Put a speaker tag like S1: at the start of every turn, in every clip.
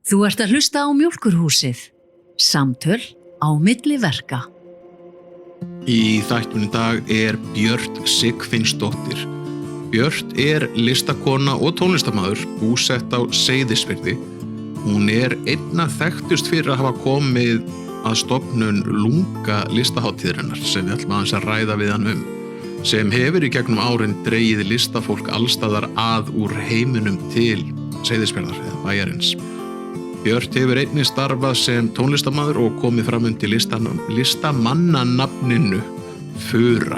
S1: Þú ert að hlusta á Mjólkurhúsið. Samtöl á milli verka.
S2: Í þættunum í dag er Björt Sigfinnsdóttir. Björt er listakona og tónlistarmaður búsett á Seyðisfirði. Hún er einna þekktust fyrir að hafa komið að stofnun Lunga listaháttíðarinnar sem við ætlum aðeins að ræða við hann sem hefur í gegnum árin dregið listafólk allstaðar að úr heiminum til Seyðisfjarðar eða bæjarins. Björt hefur einnig starfað sem tónlistarmaður og komið fram undir listamannanafninu Fura.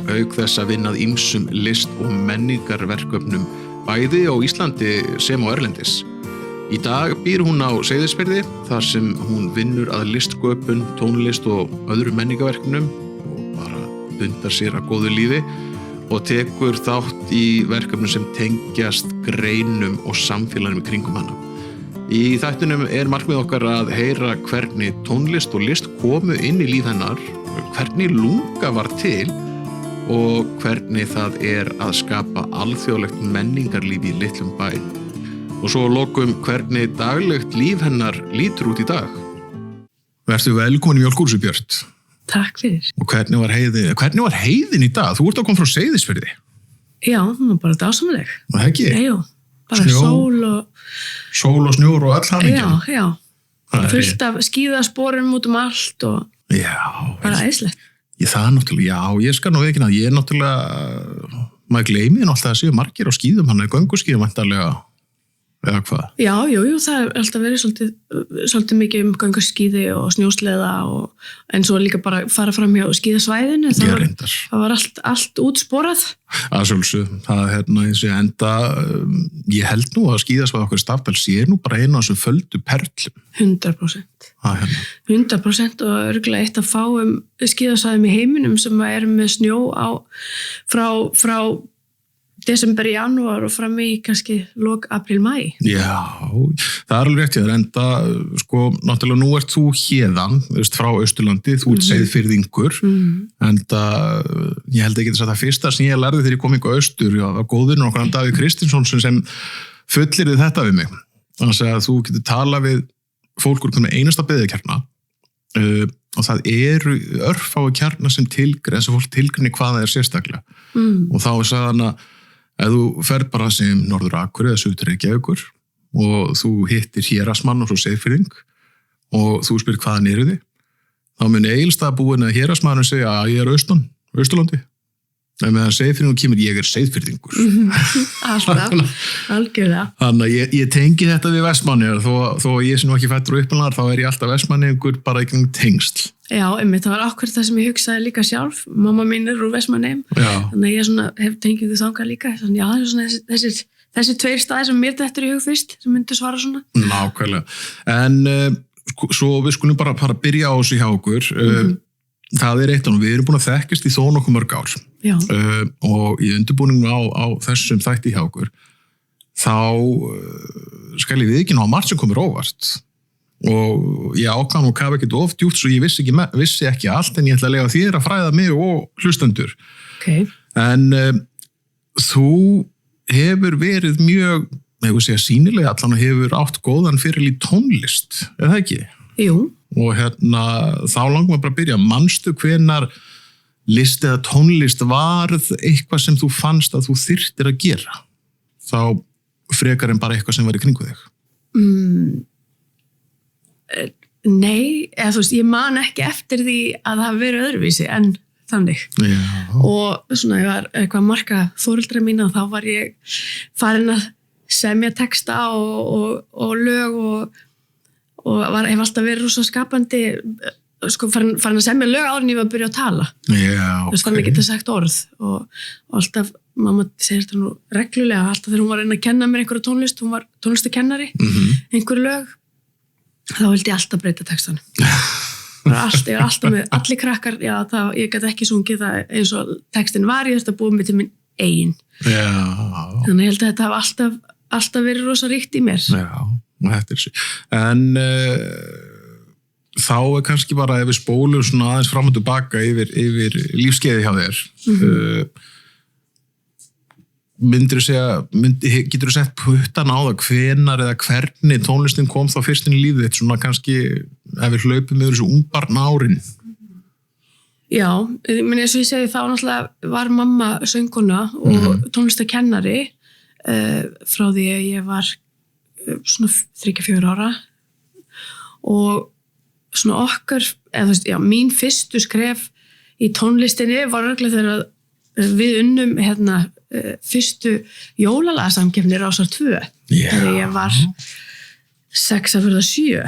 S2: Auk þess að vinna að ýmsum list- og menningarverkefnum bæði á Íslandi sem á erlendis. Í dag býr hún á Seyðisfirði þar sem hún vinnur að listsköpun, tónlist og öðrum menningarverkefnum og bara dundar sér að góðu lífi og tekur þátt í verkefnum sem tengjast greinum og samfélaginu í kringum hana. Í þættunum er markmið okkar að heyra hvernig tónlist og list komu inn í líf hennar, hvernig Lunga var til og hvernig það er að skapa alþjóðlegt menningarlíf í litlum bæ. Og svo lokum hvernig daglegt líf hennar lítur út í dag. Vertu velkomin í Mjólkurhúsið, Björt.
S3: Takk fyrir.
S2: Og hvernig var heiðin í dag? Þú ert að koma frá Seyðisfirði.
S3: Já, hún var bara dásamleg.
S2: Og það ekki?
S3: Já, bara
S2: Sól og snjór og all hamingjan.
S3: Já. Fullt af skíðasporum út allt og bara æðislegt.
S2: Það er náttúrulega, ég skal nú ekki að ég er náttúrulega, maður gleymi alltaf að séu margir á skíðum, hann er gönguskíðum væntanlega, eða hvað? Já,
S3: það er alltaf verið svolítið mikið gönguskíði og snjósleða en svo líka bara fara fram hjá skíðasvæðinu, það var allt útsporað.
S2: Að sjálfsög, ég held nú að skíðasvæð okkur Stafdal sé nú bara einu af þessum földu perlum.
S3: 100%. 100% og örugglega eitt að fáum skíðasvæðum í heiminum sem er með snjó frá desember, janúar og fram í kannski lok apríl, mæ. Já,
S2: það er alveg rétt hjá þér, enda náttúrulega nú ert þú héðan, frá Austurlandi, þú ert Seyðfirðingur, enda ég held ekki þess að það fyrsta sem ég lærði þegar ég kom yngur austur, það var góðurinn okkar Davíð Kristinsson sem fullyrði þetta við mig. Þannig að þú getur tala við fólk úr einasta beðikjarna og það eru örfáu kjarna sem fólk tilgreini hvað það er sérstaklega. Og þá sagði hann að ef þú ferð bara sem Norður Akureyri eða Suður Reykjavíkur og þú hittir hérasmann og svo Seyðfirðing og þú spyrir hvaðan eru þið, þá muni Egilsstaðabúinn eða hérasmannurinn segja að ég er Austurlandi. En meðan Seyðfirðingur kemur, ég er Seyðfirðingur.
S3: Alltaf, algjörlega.
S2: Þannig að ég tengi þetta við Vestmannaeyjar, þó ég sé nú ekki fæddur uppalnar, þá er ég alltaf Vestmannaeyingur bara ekki tengsl.
S3: Já, einmitt, það var ákveð það sem ég hugsaði líka sjálf. Mamma mín er úr Vestmannaeyjum, þannig að ég hef tengið þangað líka. Þannig já, það er svona þessi tveir staðir sem mér dettur í hug fyrst, sem myndi svara svona.
S2: Nákvæmlega. En svo við skulum bara byrja á þessu hjá okkur. Það er eitt og við erum búin að þekkast í þó nokkuð mörg ár. Og í undirbúningum á þessum þætti hjá okkur, þá skal ég við ekki ná margt sem komur óvart. Og ég ákvað nú kafa ekkert of djúpt svo ég vissi ekki allt en ég ætla að lega þér að fræða mig og hlustendur. En þú hefur verið mjög, sýnilega allan og hefur átt góðan fyrir í tónlist, er það ekki?
S3: Jú.
S2: Og þá langum við bara að byrja, manstu hvenær list eða tónlist varð eitthvað sem þú fannst að þú þyrftir að gera? Þá frekar en bara eitthvað sem var í kringu þig?
S3: Nei, ég man ekki eftir því að það hafi verið öðruvísi en þannig. Og svona, ég var eitthvað marka foreldra mína og þá var ég farin að semja texta og lög og hef alltaf verið rosa skapandi, farin að semja lög áður en ég var að byrja að tala. Þannig að geta sagt orð og alltaf, mamma segir þetta nú reglulega, alltaf þegar hún var að reyna að kenna mér einhverja tónlist, hún var tónlistakennari, einhverju lög, þá vildi ég alltaf breyta textanum. Ég var alltaf með, allir krakkar, ég gæti ekki sungið það eins og textin var, ég þurfti að búa mig til minn eigin. Þannig ég held að þetta hafa alltaf verið rosa ríkt í mér.
S2: En þá er kannski bara ef við spólum svona aðeins fram og tilbaka yfir lífskeiði hjá þér. getur þú sett puttan á það hvenar eða hvernig tónlistin kom þá fyrst inn í lífið þitt, svona kannski ef við hlaupum yfir þessu ungbarn árin?
S3: Já, eins og ég segi þá náttúrulega var mamma söngkona og tónlistakennari frá því að ég var svona 3-4 ára og svona okkar, eða þú veist, já, mín fyrstu skref í tónlistinni var örugglega þegar við unnum fyrstu jólalagasamkeppni Rásar 2 þegar ég var 6 að verða 7.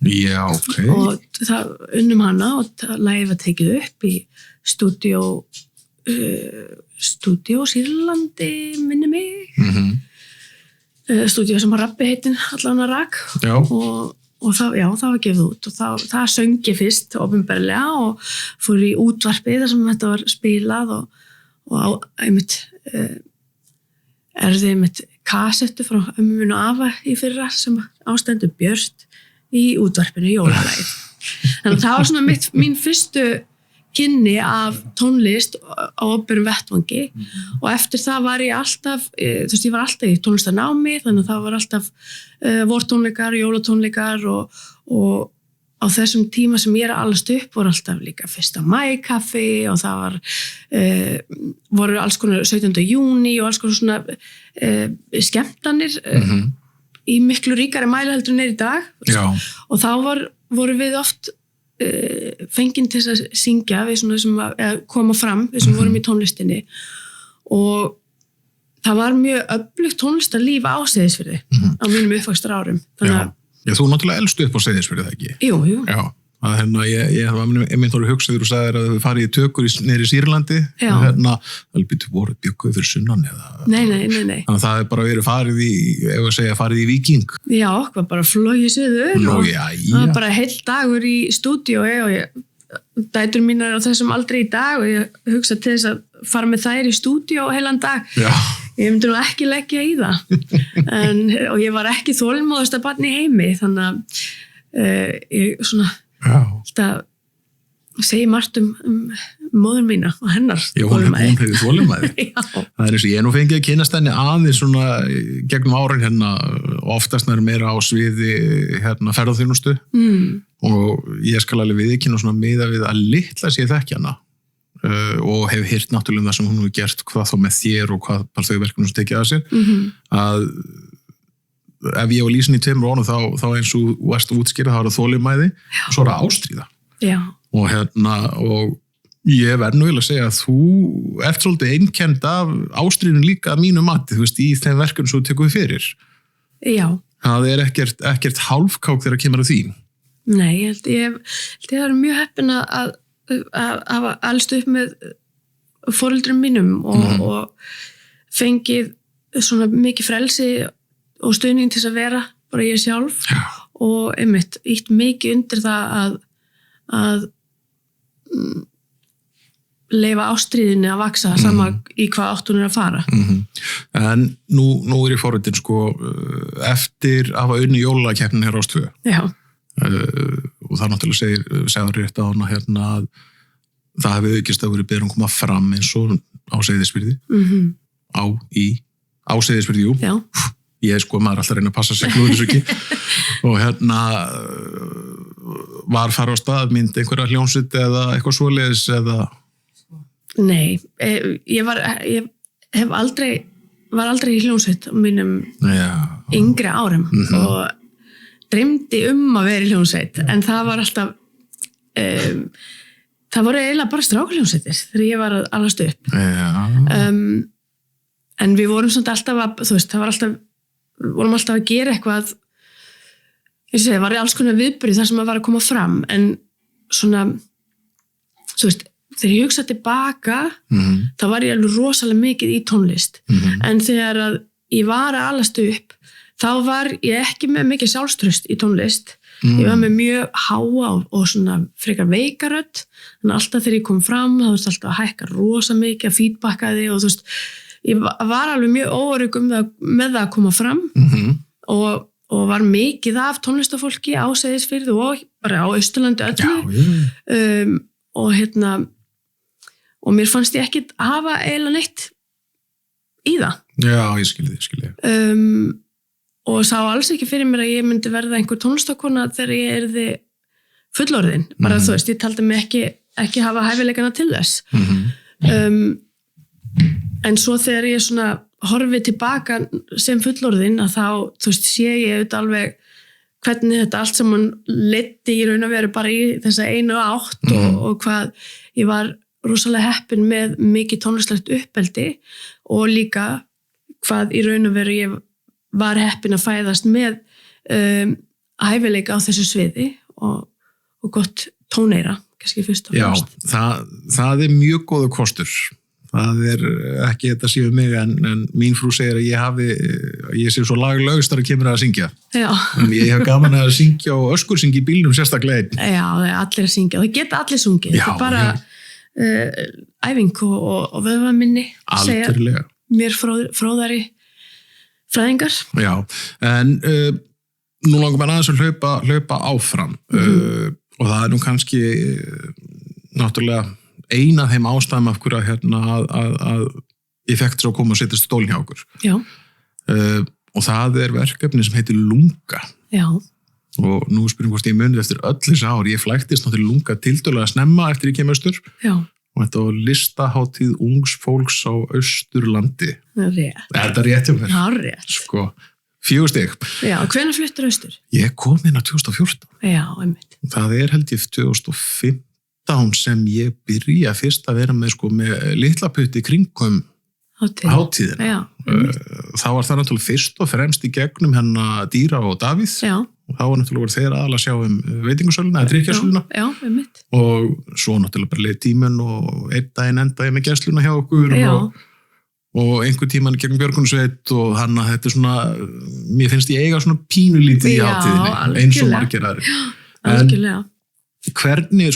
S2: Já, ok.
S3: Og það unnum hana og lagið var tekið upp í stúdíó Sýrlandi, minni mig. Stúdíó sem var Rabbi heitin allan að rak og það var gefið út og það söng ég fyrst opinberlega og fór í útvarpi þar sem þetta var spilað og einmitt erði einmitt kasettu frá ömmu mín og afa í fyrra sem ástendur Björt í útvarpinu jólalagið. Þannig að það var svona mín fyrstu kynni af tónlist á opinberum vettvangi og eftir það var ég alltaf, þú veist, ég var alltaf í tónlistanámi, þannig að það var alltaf vortónleikar, jólatónleikar og á þessum tíma sem ég að alast upp voru alltaf líka 1. maí-kaffi og það var voru alls konar 17. júní og alls konar svona skemmtanir í miklu ríkari mæli heldur en í dag.
S2: Já.
S3: Og þá voru við oft fengin til að syngja við svona sem að koma fram við sem vorum í tónlistinni og það var mjög öflugt tónlistarlíf á Seyðisfirði á mínum uppvaxtar árum.
S2: Já, þú náttúrulega elstu upp á Seyðisfirði, það ekki?
S3: Jú.
S2: Já, ég mynd voru hugsað þegar þú sagðir að þau farið í tökur niður í Sýrlandi það voru bjögguð fyrir sunnan eða...
S3: Nei.
S2: Þannig að það bara verið farið í Víking.
S3: Já, okkur bara flogið suður og það var bara heill dagur í stúdíói og dætur mínar á þessum aldrei í dag og ég hugsa til þess að fara með þær í stúdíó heilan dag. Já. Ég myndi nú ekki leggja í það og ég var ekki þolinmóðasta barn í heimi þannig að ég svona þetta segi margt móður mína og hennar
S2: þolinmæði. Hún hefði þolinmæði. Það eins og ég nú fengið að kynnast henni aðeins svona gegnum árin oftast er meira á sviði ferðarþjónustu og ég skal alveg viðurkenna svona miða við að litla sé þekki hana og hef heyrt náttúrulega það sem hún hefur gert hvað þá með þér og hvað bara þau verkefnum sem tekið að sér að ef ég var lýsin í 2 orðum þá eins og varst að útskýra það var þolinmæði og svo er það ástríða. Já. Og ég verð nú að segja að þú ert svolítið einkennd af ástríðun líka að mínu mati, þú veist, í þeim verkefnum sem þú tekur fyrir. Já. Það er ekkert hálfkák þegar kemur að því.
S3: Nei, ég er mjög heppin að hafa alst upp með foreldrum mínum og fengið svona mikið frelsi og stuðning til að vera bara ég sjálf og einmitt ítt mikið undir það að leyfa ástríðinni að vaksa sama í hvað átt hún að fara.
S2: En nú ég forritin eftir að hafa unni jólalakeppnin hér á Rás 2. Já. Og það náttúrulega segður rétt á hana að það hefði aukist að verið beður koma fram eins og á Seyðisfirði. Á Seyðisfirði, jú. Já. Ég maður alltaf reyna að passa sig glúðis ekki og var fara á stað mynd einhverja hljómsveit eða eitthvað svoleiðis eða...
S3: Nei, ég var aldrei í hljómsveit á mínum yngri árum og dreymdi að vera í hljómsveit en það var alltaf það voru eiginlega bara strákahljómsveitir þegar ég var að alast upp en við vorum svona alltaf að, þú veist, það var alltaf vorum alltaf að gera eitthvað það var alls konar viðburði þar sem að var að koma fram en svona þú veist, þegar ég hugsa tilbaka þá var ég alveg rosalega mikið í tónlist en þegar að ég var að alast upp þá var ég ekki með mikið sjálfstraust í tónlist ég var með mjög háa og svona frekar veikarödd en alltaf þegar ég kom fram þá var alltaf að hækka rosa mikið að feedbackaði og þú veist ég var alveg mjög óörugg með það að koma fram og var mikið af tónlistafólki á Seyðisfirði og bara á Austurlandi öllu og og mér fannst ég ekki hafa eiginlega neitt í það.
S2: Já, ég skil ég.
S3: Og sá alls ekki fyrir mér að ég myndi verða einhver tónlistakona þegar ég yrði fullorðin. Bara þú veist, ég taldi mig ekki hafa hæfileikana til þess. En svo þegar ég svona horfi tilbaka sem fullorðin að þá, þú veist, sé ég auðvitað alveg hvernig þetta allt saman leiddi í raun og veru bara í þessa einu átt og hvað ég var rosalega heppin með mikið tónlistlegt uppeldi og líka hvað í raun og veru ég var heppin að fæðast með hæfileika á þessu sviði og gott tóneyra, kannski fyrst og fremst.
S2: Já, það mjög góður kostur. Það ekki þetta séu mig en mín frú segir að ég sé svo laglaust að kemur að syngja. Já. En ég hef gaman að syngja og öskursyngja í bílnum sérstaklega einn.
S3: Já, það allir að syngja. Það geta allir sungið. Þetta bara æfing og vöðvaminni.
S2: Algjörlega.
S3: Mér fróðari fræðingar.
S2: Já, en nú langar maður aðeins að hlaupa áfram og það nú kannski náttúrulega eina af þeim ástæðum af hverju að ég fekk þess að koma og setjast stólinn hjá okkur.
S3: Já.
S2: Og það verkefni sem heitir Lunga.
S3: Já.
S2: Og nú spyrum hvort ég munið eftir öll þessi ár. Ég flæktist náttúrulega Lunga tiltölulega snemma eftir ég kem austur.
S3: Já.
S2: Og þetta var listahátíð ungs fólks á Austurlandi.
S3: Rétt.
S2: Þetta rétt hjá mér.
S3: Já, rétt.
S2: Sko, 4 stig.
S3: Já, og hvenær fluttir austur?
S2: Ég kom inn á 2014.
S3: Já, einmitt.
S2: Það held ég 2015 sem ég byrja fyrst að vera með litla putti kringum hátíðina.
S3: Já,
S2: þá var það náttúrulega fyrst og fremst í gegnum Dýra og Davíð. Já. Og þá var náttúrulega þeir aðalega að sjá veitingasöluna eða drykkjarsöluna.
S3: Já, einmitt.
S2: Og svo náttúrulega bara leið tíminn og einn daginn endaði með gæsluna hjá okkur og einhver tíman gegn Björgunsveit og þetta svona, mér finnst ég eiga svona pínulítið í hátíðinni eins og margir aðrir.
S3: Algjörlega.
S2: Hvernig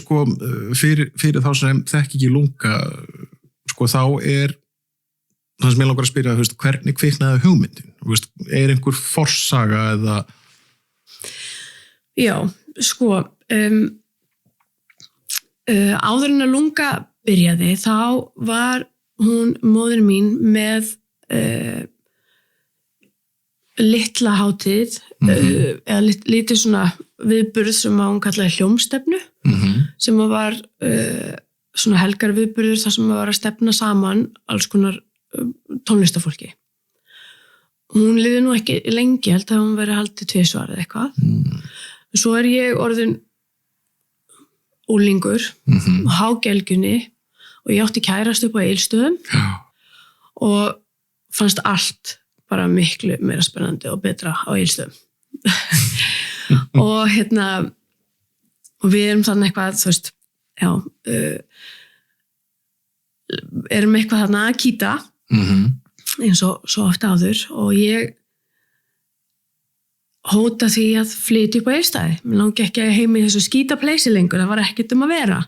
S2: fyrir þá sem þekki ekki Lunga þá það sem ég langar að spyrja hvernig kviknaði hugmyndin? Einhver forsaga eða?
S3: Já, áður en að Lunga byrjaði þá var hún móðir mín með litla hátíð eða lítið svona viðburð sem hún kallaði hljómstefnu sem var svona helgar viðburður þar sem var að stefna saman alls konar tónlistafólki. Hún liði nú ekki lengi, held að hún verið haldið 2 svar eða eitthvað. Svo ég orðin úlingur hágelgjunni og ég átti kærast upp á Egilsstöðum og fannst allt bara miklu meira spennandi og betra á Egilsstöðum. og og við erum þannig eitthvað, þú veist, erum eitthvað þarna að kýta eins og svo oft áður og ég hóta því að flytja upp á Egilsstaði. Mér langi ekki heim í þessu skítapleysi lengur, það var ekkert um að vera.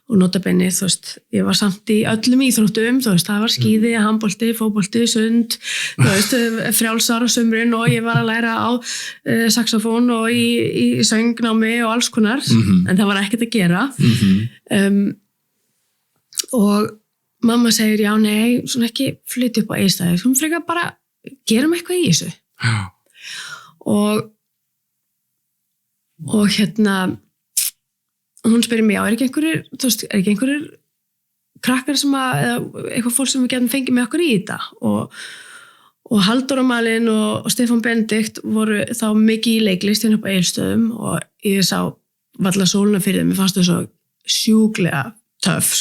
S3: Og notabenni, þú veist, ég var samt í öllum íþróttum, þú veist, það var skíði, handbolti, fótbolti, sund, þú veist, frjálsar á sumrin og ég var að læra á saxofón og í söngnámi og alls konar, en það var ekkert að gera. Og mamma segir, já, nei, svona ekki flytja upp á Egilsstaði, svona frekar bara gerum eitthvað í þessu. Og hún spyrir mig, já, er ekki einhverjir krakkar sem eða eitthvað fólk sem við getum fengið með okkur í þetta og Halldóra Malin og Stefán Benedikt voru þá mikið í leiklist hérna upp á Egilsstöðum og ég sá varla sólina fyrir þeim, ég fannst þau svo sjúklega töff,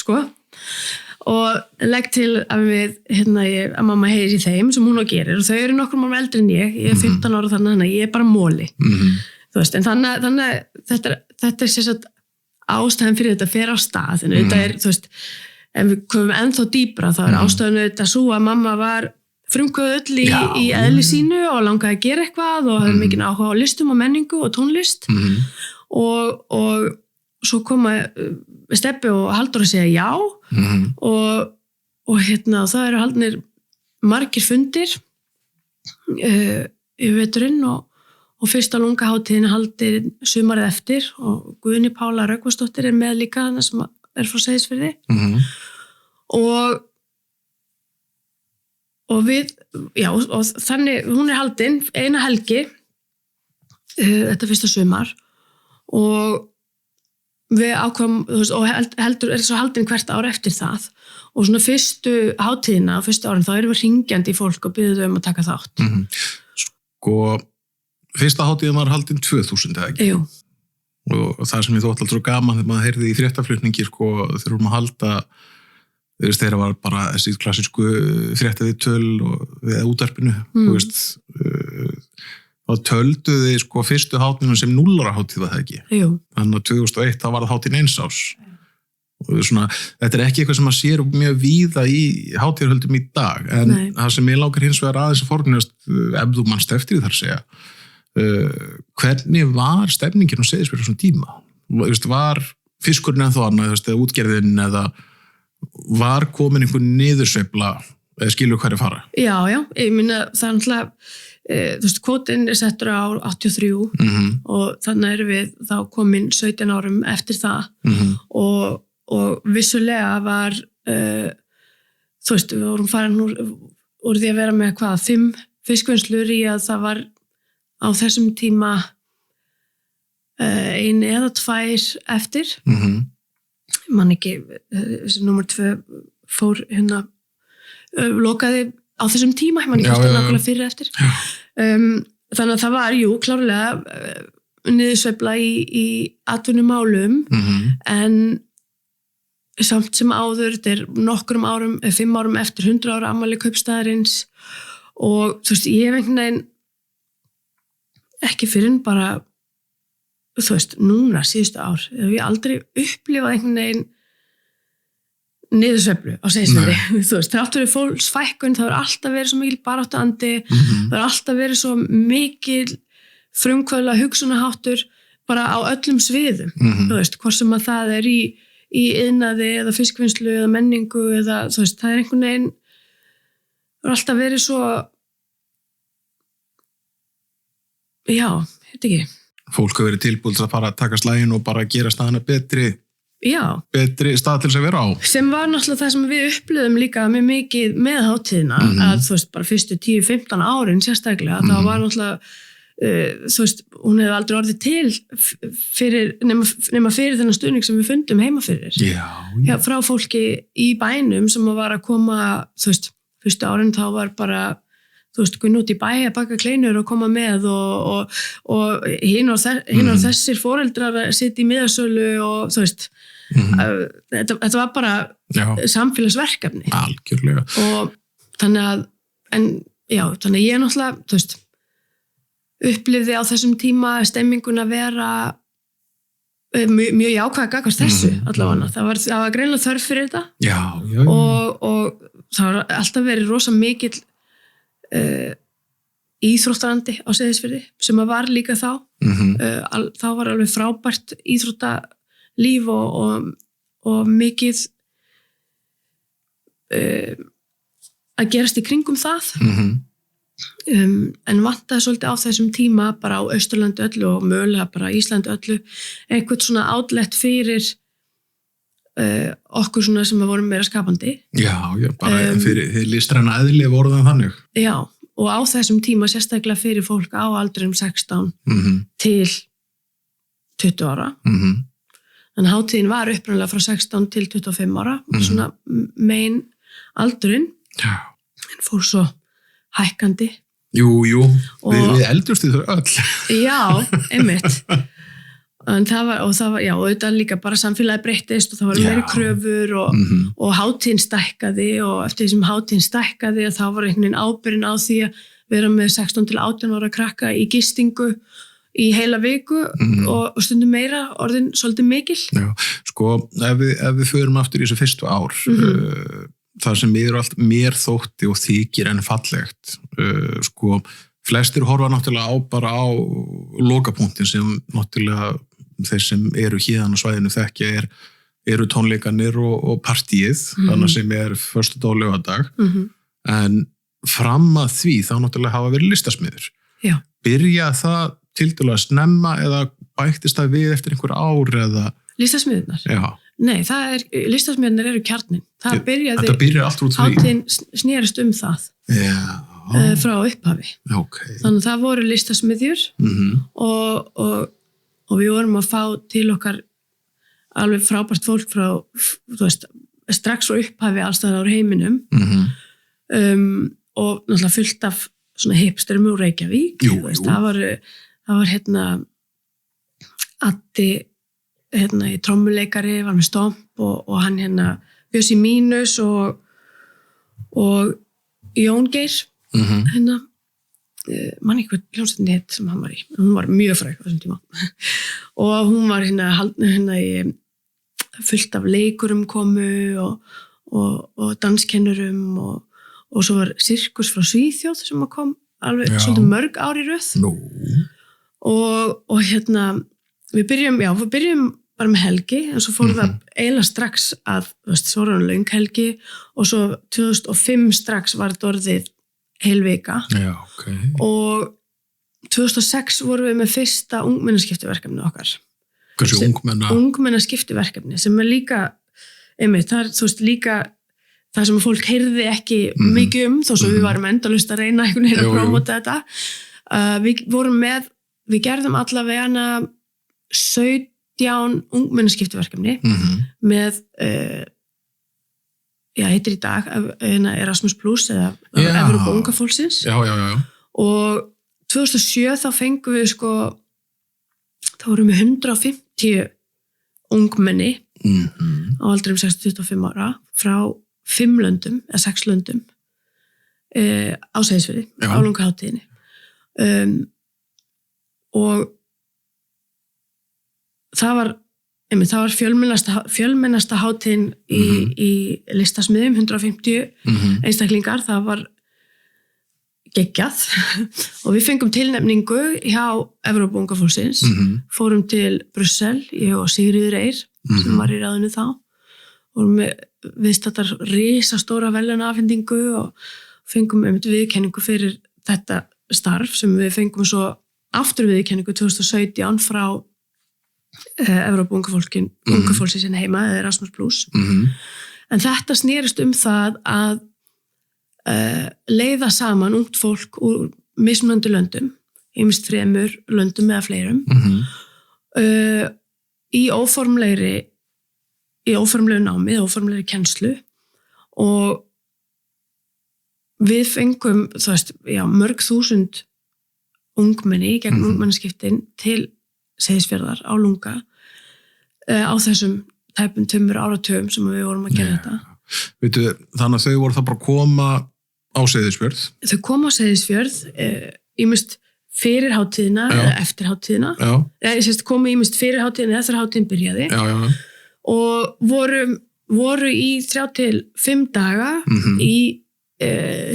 S3: og legg til að að mamma heyri í þeim sem hún og gerir og þau eru nokkur mánu eldri en ég er 15 ára þannig að ég er bara móli þú veist, en þannig þetta sérstaklega ástæðan fyrir þetta fer á stað en þetta þú veist, ef við komum ennþá dýpra þá ástæðan þetta svo að mamma var frumkvöðull í eðli sínu og langaði að gera eitthvað og hafði mikinn áhuga á listum og menningu og tónlist og svo koma Stebbi og Halldóra að segja já og það eru haldnir margir fundir yfir veturinn og fyrsta lungahátíðin haldir sumarið eftir og Guðni Pála Rökkvarsdóttir er með líka þannig sem er frá Seyðisfirði og og þannig, hún haldin eina helgi þetta fyrsta sumar og við ákvæmum, og heldur svo haldin hvert ár eftir það og svona fyrstu hátíðina, fyrstu árin, þá erum við hringjandi í fólk og byggðum að taka þátt.
S2: Sko, fyrsta hátíðin var haldin 2000, eða ekki?
S3: Jú.
S2: Og það sem ég þótt alltaf svo gaman þegar maður heyrði í fréttaflutningi, sko, þegar maður halda, þegar var bara þessi klassísku fréttaviðtöl við útvarpinu, þú veist, þá töldu þið sko fyrstu hátíðina sem 0 hátíð var það ekki.
S3: Jú.
S2: Þannig að 2001 þá var það hátíðin 1 árs. Og svona, þetta ekki eitthvað sem maður sér mjög víða í hátíðarhöldum í dag, en það sem ég langar hins vegar aðeins að fornast, ef þú manst eftir því þar að segja, hvernig var stemningin á Seyðisfirði á svona tíma? Var fiskurinn ennþá annað, eða útgerðin, eða var komin einhver niðursveifla, eða skilur hverju fara? Já,
S3: ég minna það er náttúrulega kvótinn er settur á 83 og þannig erum við þá komin 17 árum eftir það og vissulega var við vorum farin úr því að vera með 5 fiskvinnslur í að það var á þessum tíma 1 eða 2 eftir man ekki, þessi nummer 2 fór lokaði á þessum tíma, ég man ekki alltaf nákvæmlega fyrir eftir. Þannig að það var, klárlega niðursveifla í atvinnumálum, en samt sem áður, þetta er nokkrum árum, 5 árum eftir 100 ára afmæli kaupstaðarins og ég hef einhvern veginn ekki fyrir en bara, núna síðustu ár, hef ég aldrei upplifað einhvern veginn niðursveiflu á Seyðisfirði, þrátt fyrir fólksfækkun, það er alltaf verið svo mikil baráttuandi, það er alltaf verið svo mikil frumkvöðla hugsunarháttur bara á öllum sviðum, hvort sem að það er í iðnaði eða fiskvinnslu eða menningu eða það er einhvern veginn, það er alltaf verið svo ekki.
S2: Fólk hefur verið tilbúið að fara að taka slaginn og bara gera staðina betri stað til þess að vera á. Sem
S3: var náttúrulega það sem við upplöðum líka mjög mikið með hátíðina, að bara fyrstu 10-15 árin sérstaklega, þá var náttúrulega, hún hefði aldrei orðið til fyrir, nema fyrir þennan stuðning sem við fundum heima fyrir. Já, frá fólki í bænum sem var að koma, fyrstu árin þá var bara, guðn út í bæ að baka kleinur og koma með og hinn og þessir foreldrar að sitja í miðasölu og þetta var bara samfélagsverkefni.
S2: Algjörlega.
S3: Og þannig að ég náttúrulega, upplifði á þessum tíma stemminguna vera mjög jákvæða gagnvart þessu allavega. Það var greinilega þörf fyrir þetta.
S2: Já.
S3: Og það var alltaf verið rosa mikill íþróttarandi á Seyðisfirði sem að var líka þá þá var alveg frábært íþróttalíf og mikið að gerast í kringum það en vantaði svolítið á þessum tíma bara á Austurlandi öllu og mögulega bara Íslandi öllu einhvern svona outlet fyrir okkur svona sem að vorum meira skapandi.
S2: Já, bara fyrir listræna eðli voruðan þannig.
S3: Já, og á þessum tíma sérstaklega fyrir fólk á aldrinum 16 til 20 ára. Þannig hátíðin var upprunalega frá 16 til 25 ára, svona megin aldurinn, en fór svo hækkandi.
S2: Jú, við eldumst því þau öll.
S3: Já, einmitt. En það var, og auðvitað líka bara samfélagi breyttist og það var meiri kröfur og hátíðin stækkaði og eftir því sem hátíðin stækkaði þá var einhvern veginn ábyrgðin á því að vera með 16 til 18 ára krakka í gistingu í heila viku og stundum meira orðin svolítið mikil.
S2: Já, sko, ef við förum aftur í þessu fyrstu ár, það sem mér þótti og þykir en fallegt, sko, flestir horfa náttúrulega bara á lokapunktin sem náttúrulega þeir sem eru héðan á svæðinu þekkja eru tónleikanir og partíið, þannig sem föstudag og laugardag, en fram að því þá náttúrulega hafa verið listasmiður.
S3: Já.
S2: Byrja það tiltölulega snemma eða bættist það við eftir einhver ár eða?
S3: Listasmiðurnar?
S2: Já.
S3: Nei, listasmiðurnar eru kjarnin. Þetta byrjar allt út því. Hátíðin snerist það. frá upphafi.
S2: Okay.
S3: Þannig að það voru listasmiðjur og við vorum að fá til okkar alveg frábært fólk frá, þú veist, strax frá upphafi allstaðar á heiminum og náttúrulega fullt af svona hipsterum úr Reykjavík. Það var Addi í trommuleikari, var með Stomp og hann Bjössi Mínus og Jón Geir mann ekki hvað hljómsveitin hétt sem hann var í, hún var mjög fræg á þessum tíma og hún var í fullt af leikurum komu og danskennurum og svo var sirkus frá Svíþjóð sem kom alveg svolítið mörg ár í röð og við byrjum bara með helgi en svo fór það eiginlega strax að svo var hann löng helgi og svo 2005 strax var þetta orðið heil vika og 2006 vorum við með fyrsta ungmennaskiptiverkefni okkar.
S2: Hversu
S3: ungmennaskiptiverkefni sem líka það er þú veist líka það sem fólk heyrði ekki mikið þó svo við varum endalaust að reyna einhvern veginn að promota þetta. Við gerðum allavega 17 ungmennaskiptiverkefni með heitir í dag Erasmus Plus eða Evrópa unga fólksins og 2007 þá fengum við þá vorum við 150 ungmenni á aldrinum 6-25 ára frá 5 löndum eða 6 löndum á Seyðisfirði á lungahátíðinni og það var fjölmennasta hátíðin í listasmiðjum, 150 einstaklingar, það var geggjað og við fengum tilnefningu hjá Evrópa unga fólksins, fórum til Brussel, ég og Sigríður Eir sem var í ráðinu þá, vorum viðstattar risastóra verðlaunaafhendingu og fengum viðurkenningu fyrir þetta starf sem við fengum svo aftur viðurkenningu 2017 frá Evrópa unga fólksins heima eða Erasmus Plus en þetta snerist það að leiða saman ungt fólk úr mismunandi löndum ýmist 3 löndum eða fleirum í óformlegu námi, óformlegri kennslu og við fengum mörg þúsund ungmenni gegn ungmennaskiptin til Seyðisfjarðar á lunga á þessum tæpum 2 áratugum sem við vorum að gera þetta.
S2: Þannig að þau voru það bara að koma á Seyðisfjörð? Þau
S3: koma á Seyðisfjörð ýmist fyrir hátíðina eða eftir hátíðina. Komu ýmist fyrir hátíðina eða eftir hátíðin byrjaði og voru í 3-5 daga í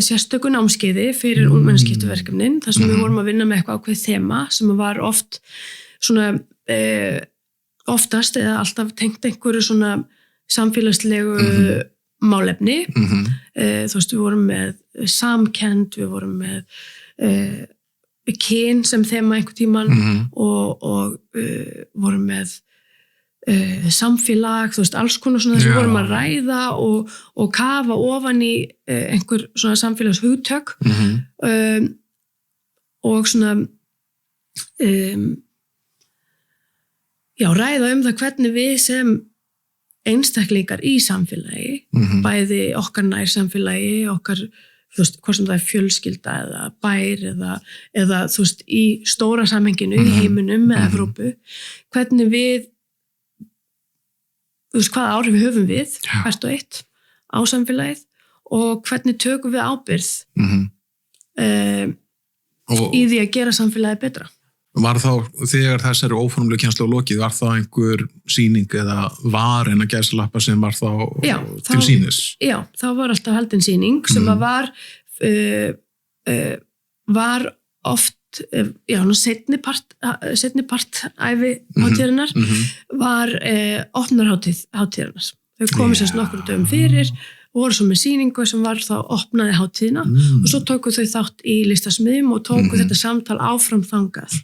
S3: sérstöku námskeiði fyrir ungmennaskiptiverkefnin þar sem við vorum að vinna með eitthvað ákveð þema sem var oftast eða alltaf tengt einhverju svona samfélagslegu málefni þú veist við vorum með samkennd, við vorum með kyn sem þema einhver tíman og vorum með samfélag, þú veist, alls konar svona þess að við vorum að ræða og kafa ofan í einhver svona samfélagshugtök og svona ræða það hvernig við sem einstaklingar í samfélagi bæði okkar nær samfélagi okkar, þú veist, hvort sem það er fjölskylda eða bær eða þú veist, í stóra samhenginu í heiminum með Evrópu, hvernig við þú veist, hvaða áhrif höfum við hvert og eitt á samfélagið og hvernig tökum við ábyrgð í því að gera samfélagið betra.
S2: Var þá, þegar þessari óformlegu kennslu á lokið, var það einhver sýning eða var en að gæsalappa sem var þá til sýnis?
S3: Já, þá var alltaf haldin sýning sem var oft, seinni part ævi hátíðarinnar var opnarhátíð hátíðarinnar. Þau komu sérst nokkrum dögum fyrir voru svo með sýningu sem var þá opnaði hátíðina og svo tóku þau þátt í listasmiðjum og tóku þetta samtal áfram þangað.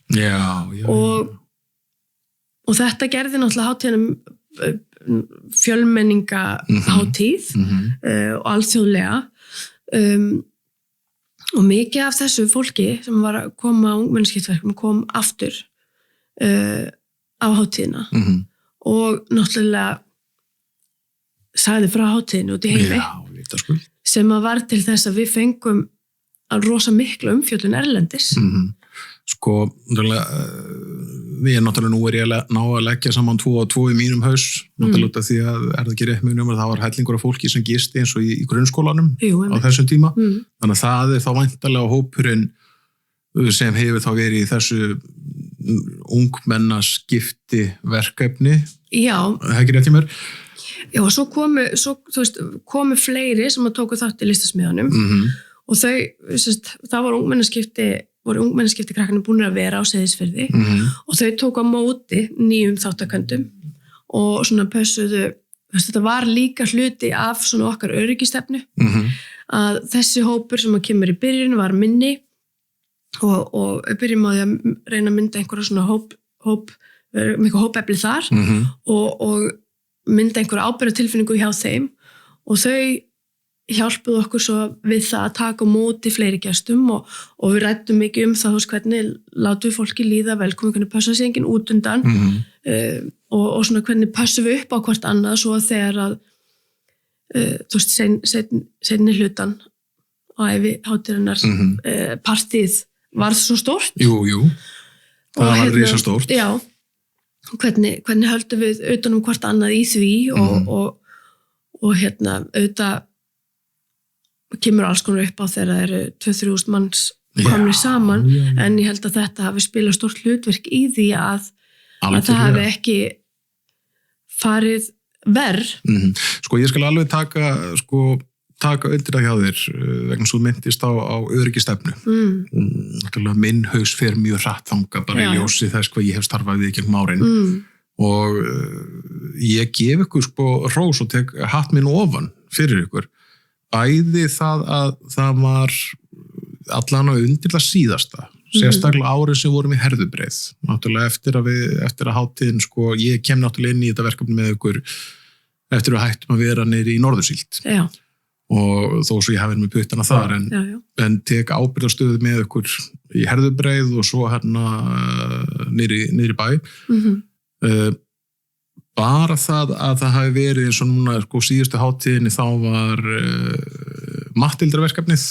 S3: Og þetta gerði náttúrulega hátíðinum fjölmenninga hátíð og alþjóðlega og mikið af þessu fólki sem var að koma á ungmennaskiptaverkefni kom aftur á hátíðina og náttúrulega sagði frá hátíðinu út í heimi sem að var til þess að við fengum að rosa miklu umfjöllun erlendis.
S2: Sko, við náttúrulega nú ég að ná að leggja saman 2 og 2 í mínum haus, náttúrulega því að það ekki rétt munum að það var hellingur af fólki sem gisti eins og í grunnskólanum á þessum tíma. Þannig að það þá væntanlega hópurinn sem hefur þá verið í þessu ungmennaskipti verkefni. Já. Það ekki rétt í mér?
S3: Já, og svo komu fleiri sem að tóku þátt í listasmiðunum og það voru ungmennaskipti krakkarnir búin að vera á Seyðisfirði og þau tóku á móti nýjum þáttaköndum og svona pössuðu, þetta var líka hluti af svona okkar öryggistefnu að þessi hópur sem að kemur í byrjun var minni og byrjum á því að reyna að mynda einhverja svona hópefli þar og mynda einhverja ábyrgðartilfinningu hjá þeim og þau hjálpuðu okkur svo við það að taka á móti fleiri gestum og við ræddum mikið það hvernig látum við fólki líða velkomin, hvernig passa sig enginn út undan og svona hvernig passum við upp á hvort annað svo að þegar að seinni hlutan á ævi hátíðarinnar partíð varð svo stórt.
S2: Jú, það var risastórt.
S3: Já, hvernig höldum við utanum hvort annað í því og auðvitað kemur alls konar upp á þegar það eru 2-3 manns komnir saman en ég held að þetta hafi spilað stórt hlutverk í því að það hafi ekki farið verð.
S2: Sko ég skal alveg taka undir það hjá þér vegna svo myndist á öryggistefnu. Minn haus fer mjög hratt þanga bara í ljósi þess hvað ég hef starfað við gegnum árin og ég gef ykkur hrós og tek hatt minn ofan fyrir ykkur. Bæði það að það var allan og undir það síðasta, sérstaklega árið sem vorum í Herðubreið. Náttúrulega eftir að hátíðin, ég kem náttúrulega inn í þetta verkefni með ykkur eftir að hættum að vera niðri í Norðursíld. Já. Og þó svo ég hafi með puttana þar, en tek ábyrgðarstöðu með ykkur í Herðubreið og svo niðri bæ. Bara það að það hafi verið eins og núna síðustu hátíðinni þá var mattildraverkefnið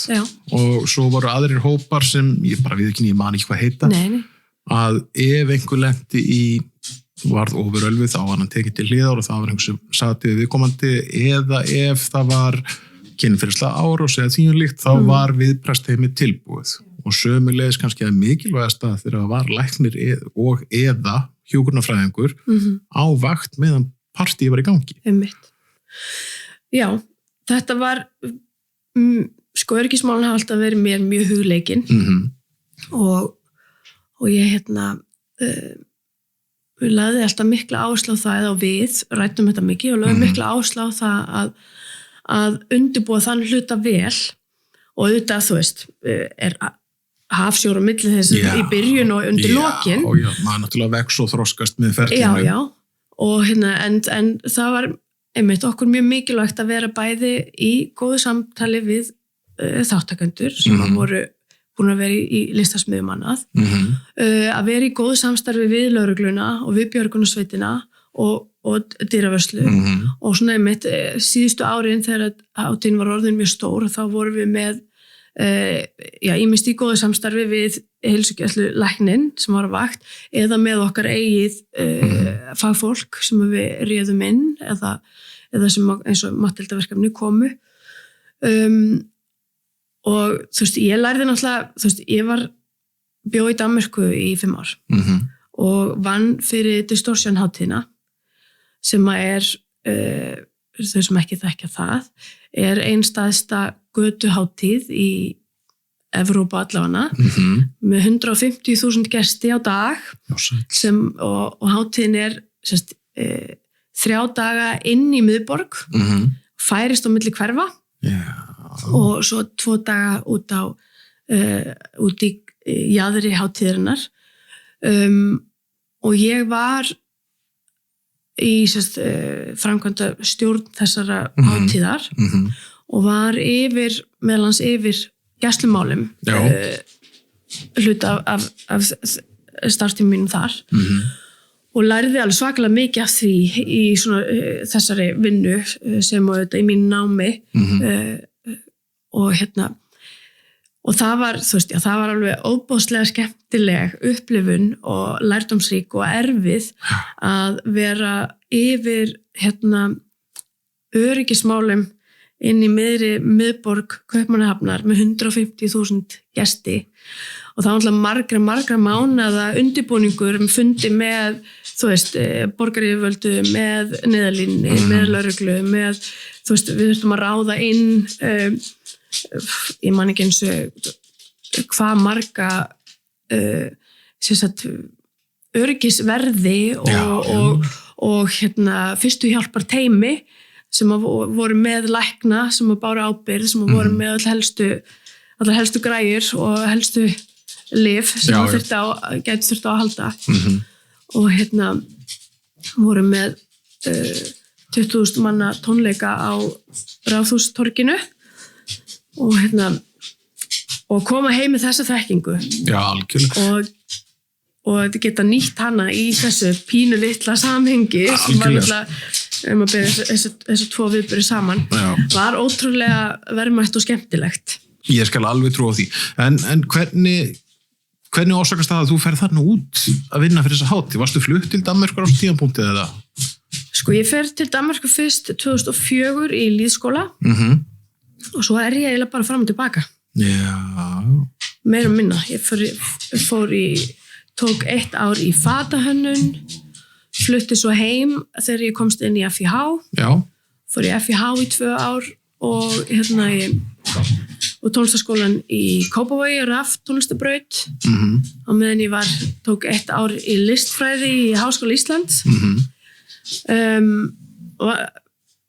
S2: og svo voru aðrir hópar sem ég man ekki hvað heita að ef einhver lenti í varð ofurölvið þá var hann tekið til hliðar og það var einhver sem sati við viðkomandi eða ef það var kynferðislega árás eða því líkt þá var viðbragðsteymi tilbúið og sömuleiðis kannski að mikilvægast að þegar það var læknir og eða hjúkrunarfræðingur á vakt meðan partíið var í gangi.
S3: Einmitt. Já, þetta var öryggismálin hafa alltaf verið mér mjög hugleikin og ég við lagði alltaf mikla áherslu á það eða við ræddum þetta mikið og lagði mikla áherslu á það að undirbúa þann hluta vel og auðvitað er hafsjór á milli þess í byrjun og undir lokin.
S2: Já, maður náttúrulega vex og þroskast með ferlinu.
S3: Já, og en það var einmitt okkur mjög mikilvægt að vera bæði í góðu samtali við þáttakendur sem voru búin að vera í listasmiðjum annað, að vera í góðu samstarfi við lögregluna og við björgunarsveitina og dýravörslu og svona einmitt síðustu árin þegar hátíðin var orðin mjög stór og þá vorum við með ýmist í góðu samstarfi við heilsugæslu læknin sem var á vakt eða með okkar eigið fagfólk sem við réðum inn eða sem eins og mattildraverkefni komu og ég lærði náttúrulega ég bjó í Danmörku í 5 ár og vann fyrir Distortion hátíðina sem þau sem ekki þekkja það ein staðsta götuhátíð í Evrópa allavega með 150.000 gesti á dag og hátíðin 3 daga inn í miðborg færist á milli hverfa og svo 2 daga út í jaðri hátíðarinnar og ég var í framkvæmda stjórn þessara hátíðar og var meðlans yfir gæslumálum hluta af starfstíma mínum þar og lærði alveg svakalega mikið af því í svona þessari vinnu sem og þetta í mínu námi og það var, það var alveg óbóðslega skemmtileg upplifun og lærdómsrík og erfið að vera yfir öryggismálum inn í miðborg Kaupmannahafnar með 150.000 gesti og það var alltaf margra mánaða undirbúningur fundi með, borgaryfirvöldu, með neyðarlínni, með lögreglu, með, við þurftum að ráða inn, ég man ekki eins og hvað marga öryggisverði og fyrstu hjálpar teymi sem voru með lækna, sem báru ábyrgð, sem voru með allar helstu græjur og helstu lyf sem gæti þurft á að halda og voru með 20.000 manna tónleika á Ráðhústorginu og koma heim með þessa þekkingu og geta nýtt hana í þessu pínu litla samhengi sem var alltaf að byrja þessu tvo viðburði saman var ótrúlega verðmætt og skemmtilegt.
S2: Ég skal alveg trúa því. En hvernig orsakast það að þú ferð þarna út að vinna fyrir þessa hátíð? Varstu flutt til Danmerkur á tímapunkti eða?
S3: Sko, ég fer til Danmerkur fyrst 2004 í lýðskóla og svo ég eiginlega bara fram og tilbaka. Já. Meira og minna. Ég tók 1 ár í fatahönnun, flutti svo heim þegar ég komst inn í FIH. Já. Fór í FIH í 2 ár og og tónlistaskólan í Kópavogi, RAF tónlistabraut á meðan ég tók 1 ár í listfræði í Háskóla Íslands og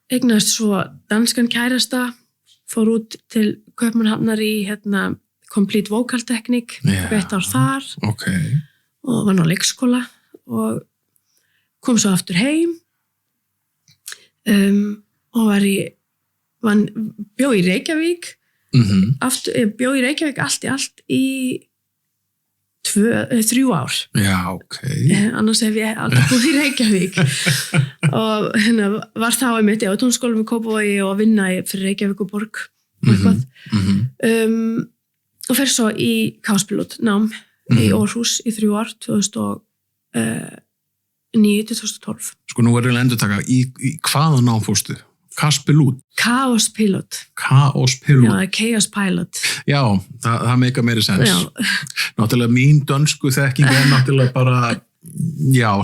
S3: eignaðist svo danskan kærasta, fór út til Kaupmannahafnar í Complete Vocal Technique, 1 ár þar og var á leikskóla og kom svo aftur heim og bjó í Reykjavík ég bjó í Reykjavík allt í 3 ár. Já, annars hef ég aldrei búið í Reykjavík og var þá einmitt á tónskólum í Kópavogi og vinna fyrir Reykjavík og borg og fer svo í Káspilot nám í Aarhus í 3 ár 2009-2012.
S2: Sko nú verður ég að endurtaka í hvaða nám fórstu? Kaspilot?
S3: Kaospilot.
S2: Kaospilot.
S3: Já, Chaos Pilot.
S2: Já, það meika meiri sens. Náttúrulega mín dönsku þekking náttúrulega bara,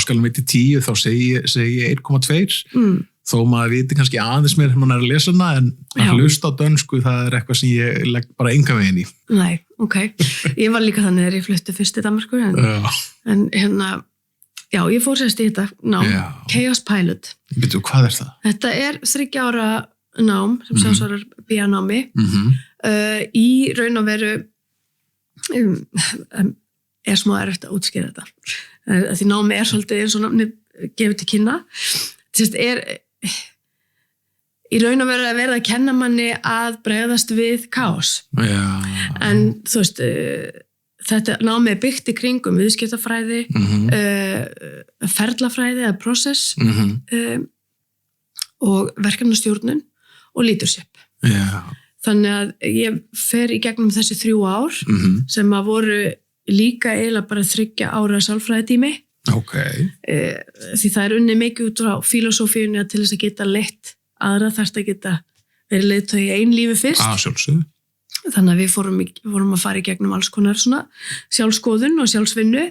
S2: skalum við til 10 þá segi ég 1,2 þó maður viti kannski aðeins mér hann að lesa hana en að hlusta á dönsku það eitthvað sem ég legg bara enga veginn í.
S3: Nei, ég var líka þannig þegar ég flutti fyrst til Danmerkur en ég fór sérst í þetta nám, Chaos Pilot.
S2: Veitu, hvað það? Þetta
S3: 3 ára nám sem sjálfsvarar BA-námi í raun og veru smá erfitt að útskýra þetta því námi svolítið eins og námi gefið til kynna í raun og veru að verða að kenna manni að bregðast við kaos en þú veist þetta námið byggt í kringum viðskiptafræði, ferlafræði eða process og verkefnastjórnun og leadership. Þannig að ég fer í gegnum þessi 3 ár sem að voru líka eiginlega bara 3 ára sálfræðitími. Því það unnið mikið út frá filosófíunni til þess að geta leitt aðra þarft að geta verið leiðtogi í einu lífi fyrst.
S2: Sjálfsögðu.
S3: Þannig að við fórum að fara í gegnum alls konar svona sjálfskoðun og sjálfsvinnu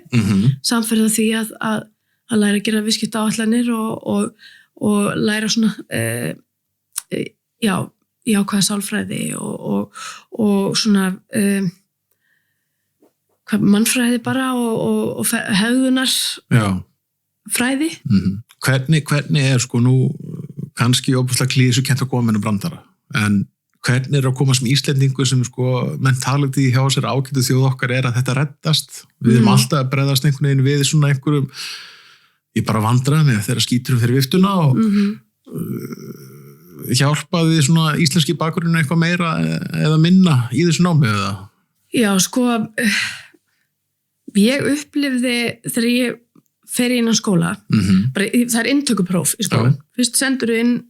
S3: samferða því að læra að gera viðskiptaáætlanir og læra svona jákvæða sálfræði og svona mannfræði bara og hegðunar fræði.
S2: Hvernig sko nú kannski óbúslega klísukennt að koma með brandara en hvernig að koma sem Íslendingu sem sko mentality hjá sér ágætu þjóð okkar að þetta reddast við erum alltaf að bregðast einhvern veginn við svona einhverjum ég bara vandraði með þegar skíturum fyrir viftuna og hjálpaði svona íslenski bakgrunn eitthvað meira eða minna í þessu námi eða?
S3: Já, sko, ég upplifði þegar ég fer innan skóla, bara, það inntökupróf í skólan. Fyrst sendur inn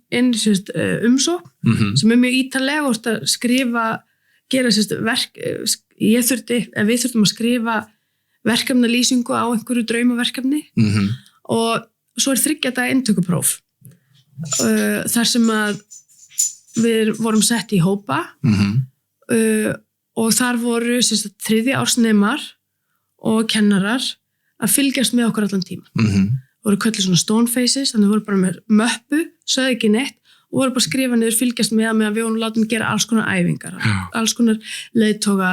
S3: umsókn sem mjög ítarlega og að skrifa, gera verk, við þurftum að skrifa verkefnalýsingu á einhverju draumaverkefni og svo 3 daga inntökupróf þar sem að við vorum sett í hópa og þar voru 3. ársnemar og kennarar að fylgjast með okkur allan tíma. Voru kölluð svona stone faces, þannig voru bara með möppu, sögðu ekki neitt og voru bara að skrifa niður, fylgjast með að við vorum látum gera alls konar æfingar, alls konar leiðtoga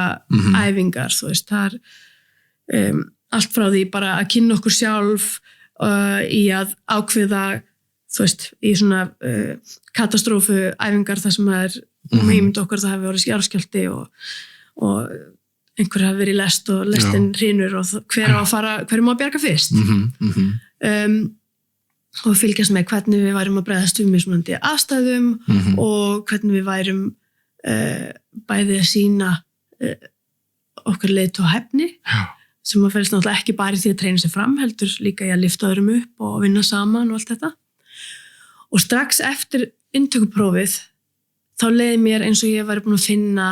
S3: æfingar, þú veist, það allt frá því bara að kynna okkur sjálf í að ákveða, þú veist, í svona katastrófu æfingar þar sem það heimind okkur það hafi verið jarðskjálfti og einhver hafi verið í lest og lestin hrynur og hverjum að bjarga fyrst og fylgjast með hvernig við værum að bregðast við mismunandi aðstæðum og hvernig við værum bæði að sýna okkar leiðtoga hæfni sem að felst náttúrulega ekki bara í því að treyna sig fram, heldur líka í að lyfta öðrum upp og vinna saman og allt þetta. Og strax eftir inntökuprófið þá leiði mér eins og ég væri búin að finna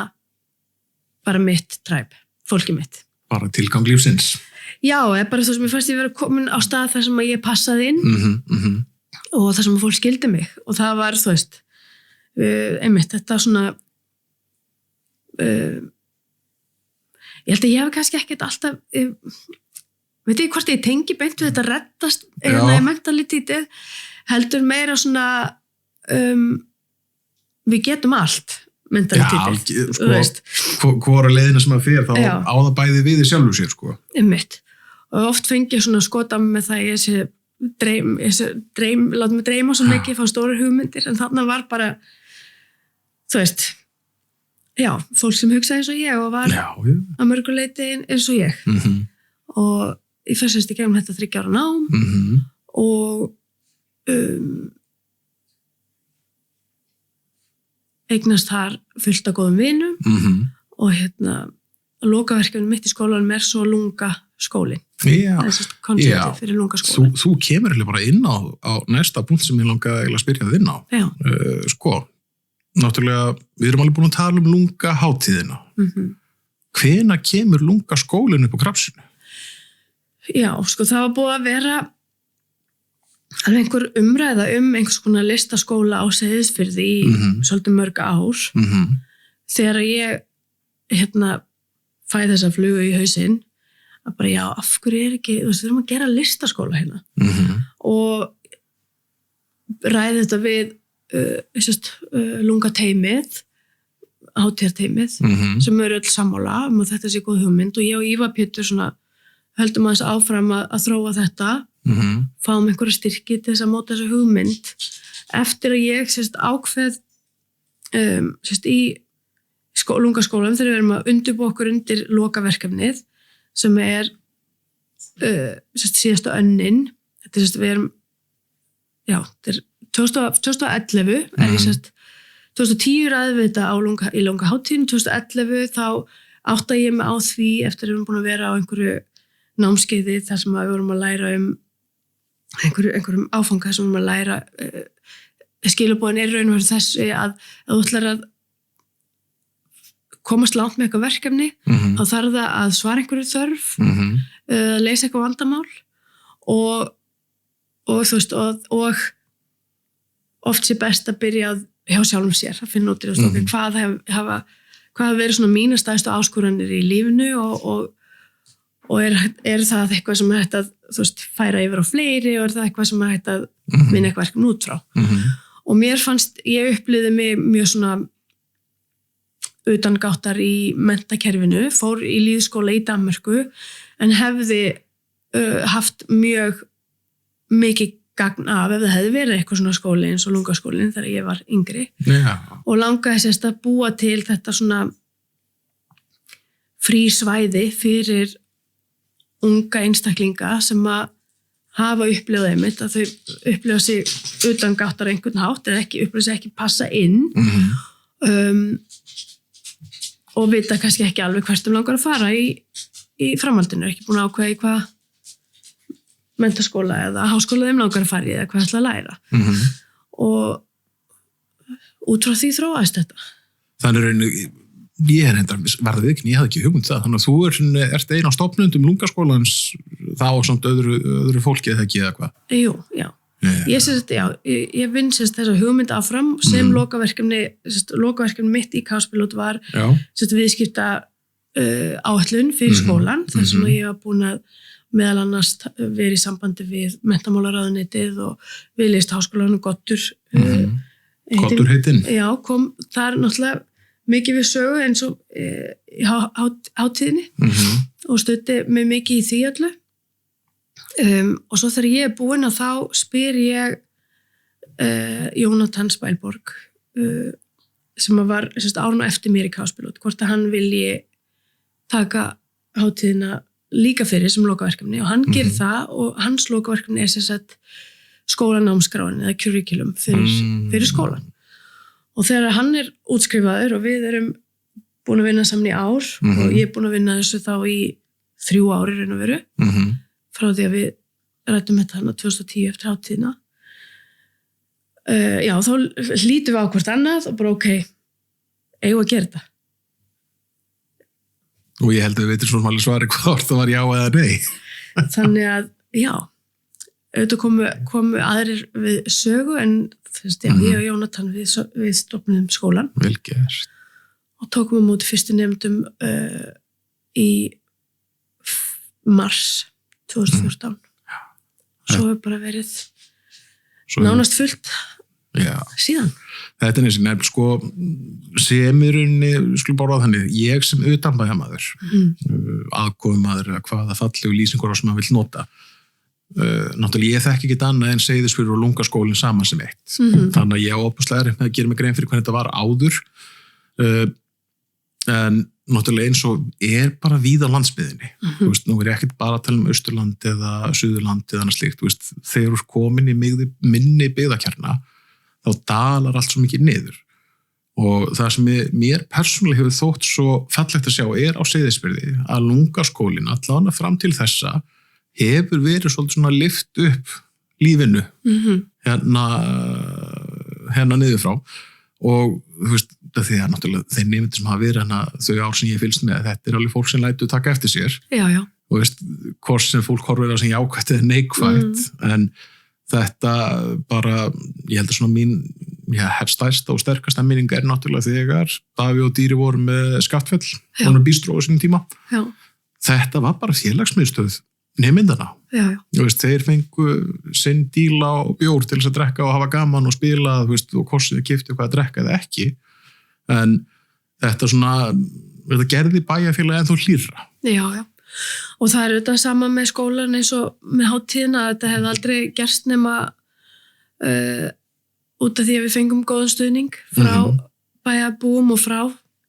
S3: bara mitt tribe, fólkið mitt.
S2: Bara tilgang lífsins.
S3: Já, bara það sem ég fannst ég vera komin á stað þar sem að ég passaði inn og þar sem að fólk skildi mig og það var, þú veist, einmitt, þetta svona ég held að ég hef kannski ekkert alltaf veit ég hvort ég tengi beint við þetta reddast eða mentalitítið heldur meira svona við getum allt mentalitítið,
S2: sko, hvora leiðina sem að fyrir þá á það bæði við í sjálfu sér, sko.
S3: Einmitt. Og oft fengi ég svona skota með það ég láta mig dreyma svo mikið, fá stórar hugmyndir, en þarna var bara, þú veist, fólk sem hugsaði eins og ég og var að mörgu leyti eins og ég. Og ég fyrstast í gegnum þetta 3 ára nám og eignast þar fullt af góðum vinum og lokaverkefni mitt í skólanum svo lunga skólin. Konceptið fyrir lunga skólan.
S2: Þú kemur bara inn á næsta punkt sem ég langaði að spyrja þig inn á. Sko, náttúrulega, við erum alveg búin að tala lunga hátíðina. Hvenær kemur lunga skólin upp á krafsinu?
S3: Já, sko, það var búið að vera alveg einhver umræða einhvers konar listaskóla á Seyðisfirði í svolítið mörg ár þegar ég fæ þessa flugu í hausinn að bara af hverju ekki, þú veist, við erum að gera listaskóla hérna og ræði þetta við lunga teymið hátíðarteymið sem eru öll sammála að þetta sé góð hugmynd og ég og Ívar Pétur svona höldum aðeins áfram að þróa þetta fáum einhverja styrki til þess að móta þessa hugmynd eftir að ég ákveð í lungaskólanum þegar við erum að undirbúa okkur undir lokaverkefnið sem síðasta önnin þetta við erum þetta 2011 ég 2010 ræðum við þetta í lunga hátíðin 2011 þá átta ég mig á því eftir að við erum búin að vera á einhverju námskeiði þar sem við vorum að læra einhverjum áfanga sem við vorum að læra skilaboðin raun og veru þessi að þú ætlar að komast langt með eitthvað verkefni þá þarf það að svara einhverju þörf leysa eitthvað vandamál og þú veist og oft sé best að byrja hjá sjálfum sér að finna út í hvað hafa verið svona mínar stærstu áskoranir í lífinu og er það eitthvað sem er hægt að þú veist, færa yfir á fleiri og er það eitthvað sem er hægt að vinna eitthvað verkefni út frá og mér fannst, ég upplifði mig mjög svona utangáttar í menntakerfinu, fór í lýðskóla í Danmörku en hefði haft mjög mikið gagn af ef það hefði verið eitthvað svona skóli eins og lungaskólinn þegar ég var yngri og langaði sérst að búa til þetta svona frí svæði fyrir unga einstaklinga sem að hafa upplifað einmitt að þau upplifa sig utan gáttar einhvern hátt eða upplifa sig ekki passa inn og vita kannski ekki alveg hvert langar að fara í framhaldinu, ekki búin að ákveða í hvað menntaskóla eða háskóla þeim langar að fara í eða hvað ætla að læra og út frá því þróaðist þetta.
S2: Þannig ég verði ekki, ég hafði ekki hugmynd það, þannig að þú ert einn á stofnundum lungaskólans þá og samt öðru fólki eða ekki eða hvað?
S3: Jú, já. Ég vinn þessa hugmynd áfram sem lokaverkefni mitt í Káspilot var viðskipta áætlun fyrir skólan þar sem ég var búin að meðal annars verið í sambandi við menntamálaráðuneytið og við Listháskólann og Gottur
S2: Gottur heitinn?
S3: Já, kom þar náttúrulega mikið við sögu eins og í hátíðinni og studdi mig mikið í því öllu og svo þegar ég búin að þá spyr ég Jónatan Spælborg sem var árna eftir mér í Káspilot hvort að hann vilji taka hátíðina líka fyrir sem lokaverkefni og hann gerir það og hans lokaverkefni skólanámskráin eða curriculum fyrir skólan og þegar hann útskrifaður og við erum búin að vinna saman í ár og ég er búin að vinna þessu þá í 3 ári raun og veru frá því að við rættum þetta hann 2010 eftir hátíðina þá hlítum við á hvort annað og bara eigum að gera þetta
S2: og ég held að við veitum svona alveg svari hvort það var já eða nei
S3: þannig að auðvitað komu aðrir við sögu en ég og Jónatan við stofnum skólan
S2: vel gert
S3: og tókum móti fyrstu nefndum í mars 2014 svo hefur bara verið nánast fullt síðan
S2: þetta nefnilega sem í rauninni skulum bara á þannig ég sem utanbæjarmaður aðkofumaður eða hvaða fallegu lýsingur sem maður vill nota náttúrulega ég þekki ekki annað en Seyðisfjörður og Lungaskólinn saman sem eitt þannig að ég óbúslega með að gera mig grein fyrir hvernig þetta var áður en náttúrulega eins og bara víða á landsbyggðinni nú er ég ekkert bara að tala um Austurland eða Suðurland eða annað slíkt þegar þú komin í minni byggðakjarna þá dalar allt svo mikið niður og það sem mér persónulega hefur þótt svo fallegt að sjá á Seyðisfirði að Lungaskólinn allan fram til þessa hefur verið svolítið svona lyft upp lífinu hérna niður frá og þú veist því að náttúrulega þeir nefndir sem hafa verið þau ár sem ég fylgst með þetta alveg fólk sem lætur taka eftir sér og veist hvort sem fólk horfir á sem jákvætt eða neikvætt en þetta bara ég held að svona mín stærsta og sterkasta minning náttúrulega þegar Davíð og Dýri voru með Skaftfell og bístró á sínum tíma þetta var bara félagsmiðstöð nemyndana þeir fengu sinn díla og bjór til þess að drekka og hafa gaman og spila og korsið kipti hvað að drekka eða ekki en þetta gerði bæjarfélagi ennþá hlýrra
S3: og það þetta sama með skólan eins og með hátíðina þetta hefði aldrei gerst nema út af því að við fengum góðan stuðning frá bæjarbúum og frá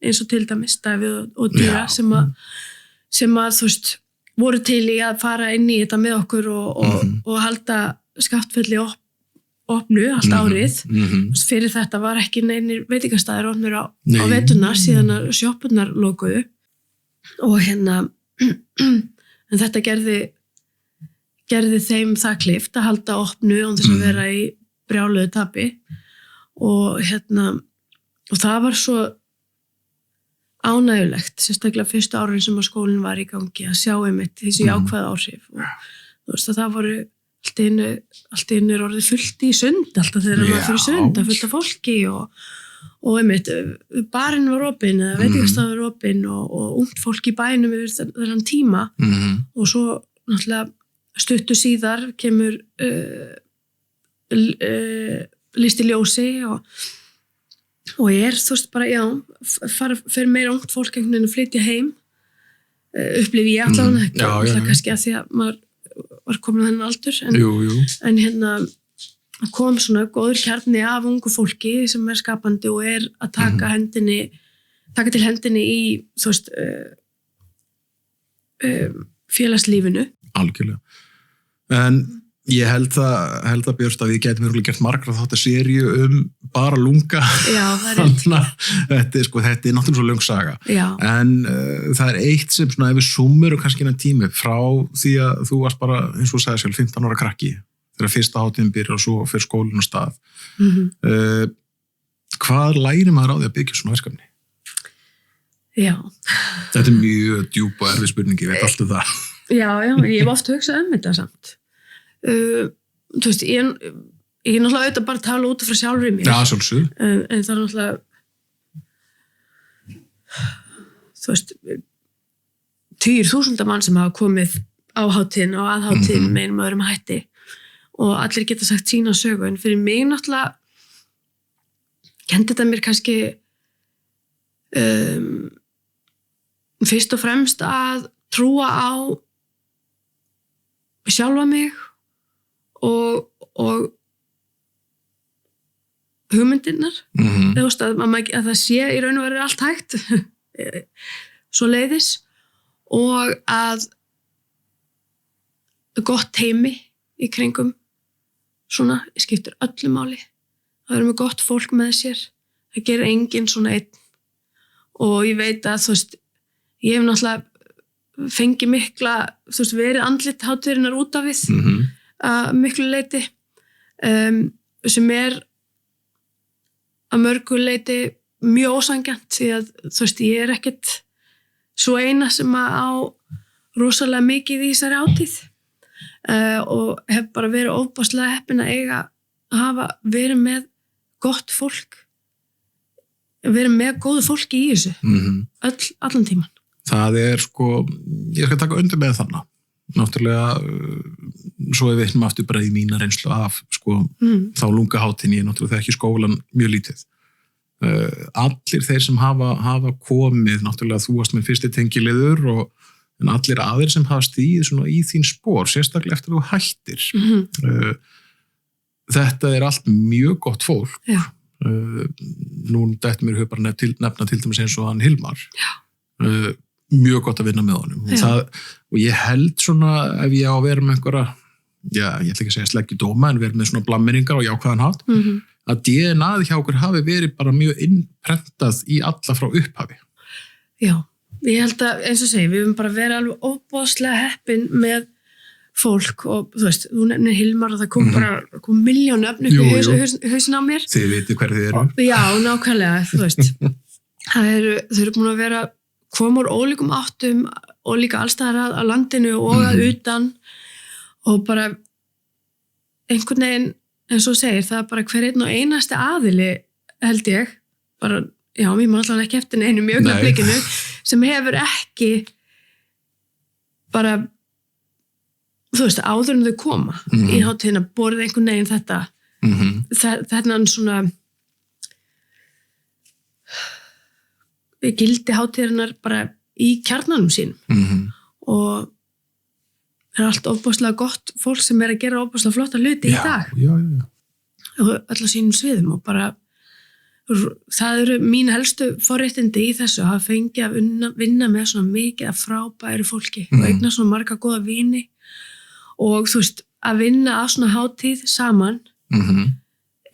S3: eins og til dæmis Davíð og Dýra sem að þú veist voru til í að fara inn í þetta með okkur og halda Skaftfelli opnu allt árið fyrir þetta var ekki neinir veitingastæðir opnur á veturnar síðan að sjoppunar lokuðu og en þetta gerði þeim það kleift að halda opnu án þess að vera í brjáluðu tapi og það var svo ánægjulegt, sérstaklega fyrstu árin sem að skólinn var í gangi að sjá einmitt þessi jákvæða áhrif og þú veist að það voru allt í einu orðið fullt í sund alltaf þegar maður fyrir sund að fullt af fólki og einmitt barinn var opinn eða veitingastafur var opinn og ungt fólk í bænum yfir þennan tíma og svo náttúrulega stuttu síðar kemur listi ljósi og þú veist bara, fyrir meira ungt fólk einhvern veginn að flytja heim upplifi ég allavega ekki kannski að því að maður var komin á þennan aldur en kom svona góður kjarni af ungu fólki sem skapandi og að taka til hendinni í þú veist félagslífinu
S2: algjörlega en Ég held að Björst að við getum verulega gert margra þáttaseríu bara lunga.
S3: Já, það er rétt.
S2: Þetta er náttúrulega svo löng saga.
S3: Já.
S2: En það er eitt sem svona, ef við summurum kannski innan tími frá því að þú varst bara, eins og þú sagði sjálf, 15 ára krakki, þegar fyrsta hátíðin byrjar og svo fyrir skólinn á stað. Hvað lærir maður á því að byggja svona verkefni?
S3: Já.
S2: Þetta er mjög djúp og erfið spurning, ég veit alltaf það.
S3: Já, ég hef oft hugsað þetta samt. Þú veist, ég er náttúrulega auðvitað bara að tala út frá sjálfri mér.
S2: Já, sjálfsög.
S3: En það er náttúrulega, þú veist, 10.000 mann sem hafa komið á hátíðin og að hátíðin með einum öðrum hætti og allir geta sagt sína sögu, en fyrir mig náttúrulega kenndi þetta mér kannski fyrst og fremst að trúa á sjálfa mig og hugmyndirnar að það sé í raun og veru allt hægt svo leiðis og að gott heimi í kringum svona skiptir öllu máli. Það er með gott fólk með sér, það gerir enginn svona einn og ég veit að þú veist, ég hef náttúrulega fengið mikla, þú veist, verið andlit hátíðarinnar út af við að miklu leyti sem er að mörgu leyti mjög ósanngjarnt því að þú veist, ég er ekkert svo eina sem að á rosalega mikið í þessari hátíð og hef bara verið ofboðslega heppin að eiga að hafa verið með gott fólk, verið með góðu fólki í þessu allan tíman.
S2: Það er ég skal taka undir með þarna. Náttúrulega, svo við veitnum aftur bara í mína reynslu af þá lunga hátíðin, ég náttúrulega þekki skólan mjög lítið. Allir þeir sem hafa komið, náttúrulega þú varst með fyrsti tengiliður en allir aðrir sem hafa stigið svona í þín spor, sérstaklega eftir þú hættir. Þetta er allt mjög gott fólk.
S3: Já.
S2: Nú dættum mér bara nefna til dæmis eins og hann Hilmar. Já. Mjög gott að vinna með honum. Og ég held svona, ef ég á að vera með einhverja, ég ætla ekki að segja sleggjudóma, en vera með svona blammeringar og jákvæðan hátt, að DNA-ið hjá okkur hafi verið bara mjög innprentað í alla frá upphafi.
S3: Já, ég held að, eins og segi, við höfum bara verið alveg óbúðslega heppin með fólk og þú veist, þú nefnir Hilmar og það kom miljón öfn upp í hausin á mér.
S2: Þið vitið hver þið eru.
S3: Já, nákvæmlega, þú veist. Þau eru búin að vera koma úr ólíkum áttum og líka allstaðar að landinu og að utan og bara einhvern veginn, eins og segir, það er bara hver einn og einasti aðili, held ég, bara, já, mér man alltaf ekki eftir einu mjög augnablikinu, sem hefur ekki bara þú veist, áður en þau koma í hátíðina borðið einhvern veginn þetta þennan svona gildi hátíðarinnar bara í kjarnanum sínum og það er allt ofboðslega gott fólk sem er að gera ofboðslega flotta hluti í dag og öll á sínum sviðum og bara það eru mín helstu forréttindi í þessu að hafa fengið að vinna með svona mikið af frábæru fólki og eigna svona marga góða víni og þú veist, að vinna að svona hátíð saman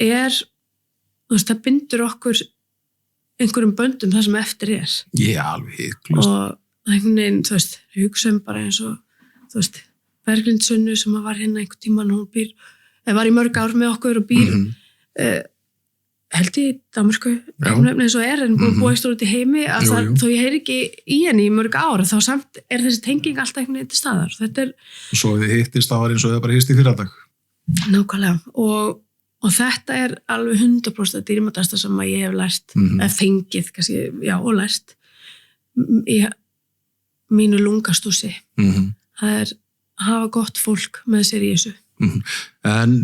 S3: er, þú veist, það bindur okkur einhverjum böndum það sem eftir er.
S2: Já, alveg hygglust.
S3: Og einhvern veginn, þú veist, hugsaum bara eins og, þú veist, Berglind Sunnu sem var hérna einhvern tímann, hún var í mörg ár með okkur og býr held í Danmörku, eins og en búið stór út í heimi að þó ég heyri ekki í henni í mörg ár þá samt er þessi tenging alltaf einhvern veginn til staðar. Þetta er
S2: og svo þið hittist það var eins og þið bara hist í fyrradag.
S3: Nákvæmlega og þetta er alveg 100% dýrmætasta sem að ég hef lært eða fengið, kannski, já, og lært í mínu lungastúsi. Það er að hafa gott fólk með sér í þessu.
S2: En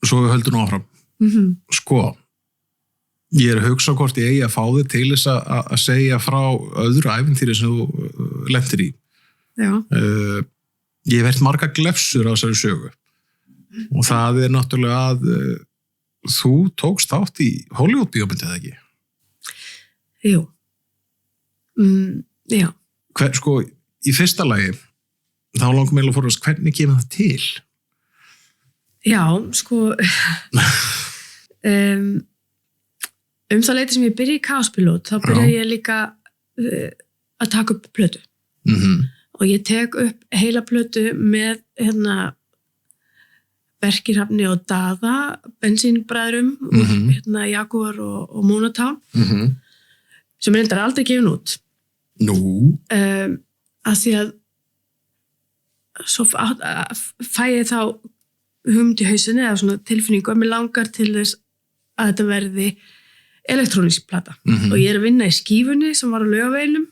S2: svo við höldum áfram. Sko, ég er að hugsa hvort ég eigi að fá þig til þess að segja frá öðru ævintýri sem þú lentir í.
S3: Já.
S2: Ég hef heyrt marga glefsur á þessari sögu og það er náttúrulega að þú tókst þátt í Hollywood-bíómynd eða ekki?
S3: Jú. Já.
S2: Sko, í fyrsta lagi þá langar mig að forðast, hvernig kemur það til?
S3: Já, sko það leiti sem ég byrja í Kaospilot, þá byrja ég líka að taka upp plötu. Og ég tek upp heila plötu með Berkirhafni og Daða, bensínbræðrum, Jaguar og Monotown, sem reyndar aldrei gefin út.
S2: Nú?
S3: Að því að svo fæ ég þá hugmynd í hausinni eða svona tilfinningu að mér langar til þess að þetta verði elektrónísk plata. Og ég að vinna í skífunni sem var á Laugaveginum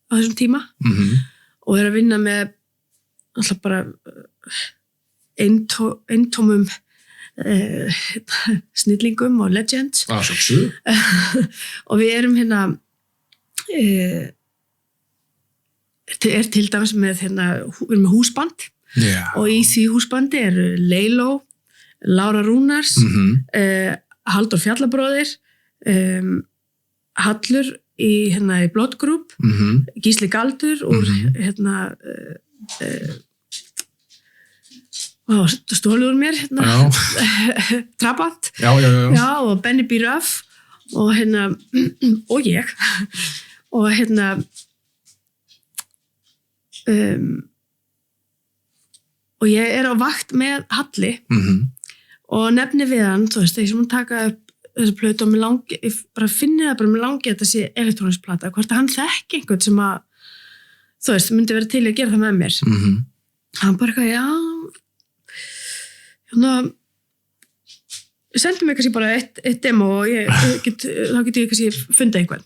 S3: á þessum tíma og að vinna með alltaf bara eintómum snillingum og legends. Og við erum til dæmis með við erum með húsband og í því húsbandi eru Leiló, Lára Rúnars, Halldór Fjallabróðir, Hallur í Blood Group, Gísli Galdur úr stólu úr mér Trabant og Benny B. Ruff og og ég og og ég er á vakt með Halli og nefni við hann, þú veist, þegar sem hann taka upp þessu plötu og ég bara finni það bara, mér langi þetta sé elektrónisk plata, hvort að hann þekki einhvern sem að, þú veist, myndi vera til að gera það með mér. Hann bara eitthvað, já, sendi mig kannski bara eitt demo og þá get ég kannski fundið einhvern.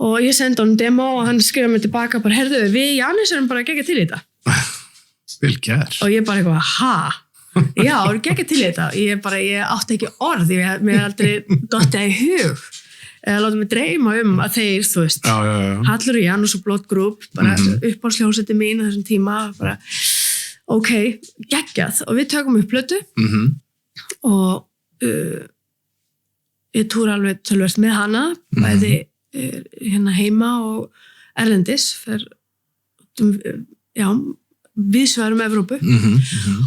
S3: Og ég sendi hann demo og hann skrifaði mig tilbaka bara, heyrðu, við Jannis erum bara að gegja til í þetta.
S2: Vel gert. Og
S3: ég bara eitthvað, já, við gegja til í þetta. Ég átti ekki orð, mér aldrei dottið í hug. Eða láta mig dreyma að þeir, þú veist, Hallur og Janus og Blood Group, bara uppáhaldsljómsveitin mín á þessum tíma, bara, ok, geggjað. Og við tökum upp plötu og ég túr alveg tölvert með hana, bæði heima og erlendis viðsvegar Evrópu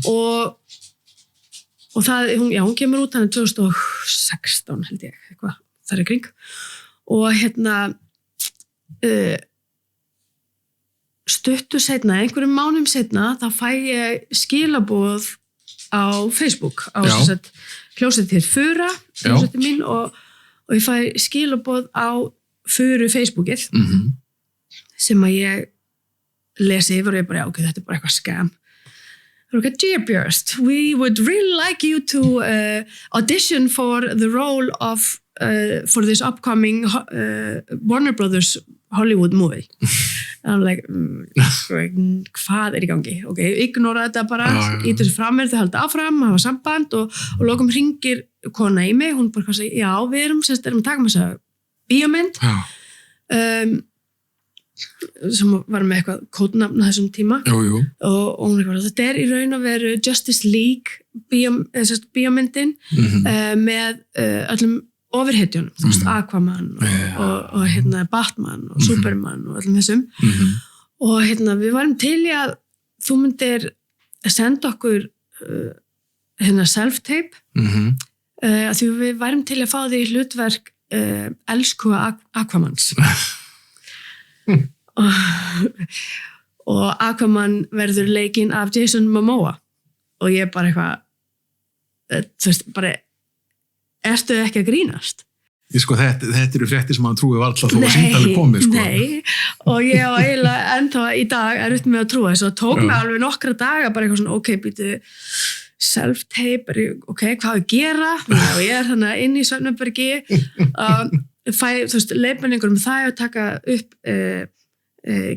S3: og það, hún kemur út hann 2016 held ég, eitthvað, þar kring og stuttu seinna, einhverjum mánum seinna, þá fæ ég skilaboð á Facebook á hljómsveit hér Fura, hljómsveitin mín og ég fæ skilaboð á Furu Facebookið sem að ég lesi yfir og ég bara, ok, þetta bara eitthvað scam. Það var eitthvað, Dear Björst, we would really like you to audition for the role of for this upcoming Warner Brothers Hollywood movie. And I'm like, hvað í gangi? Ok, ignora þetta bara, ítur þessu fram þau halda áfram, hafa samband og lokum hringir kona í mig, hún bara segir, já, við erum að taka með þessa bíómynd sem var með eitthvað kódnafn á þessum tíma og hún eitthvað, þetta í raun að veru Justice League bíómyndin með öllum ofurhetjunum, þú veist, Aquaman og Batman og Superman og öllum þessum og við varum til í að þú myndir senda okkur self-tape að því við varum til að fá því hlutverk elsku Aquamans og Aquaman verður leikinn af Jason Momoa og ég bara eitthvað þú veist, bara ertu ekki að grínast?
S2: Þetta eru fréttir sem maður trúi alltaf þó að síndalið komið.
S3: Nei, og ég á eiginlega ennþá í dag er upp með að trúa þess og það tók mig alveg nokkra daga bara eitthvað svona, ok, býtu self-tape, ok, hvað að gera og ég þannig inn í Svefnbergi fæ, þú veist, leiðbenningur það að taka upp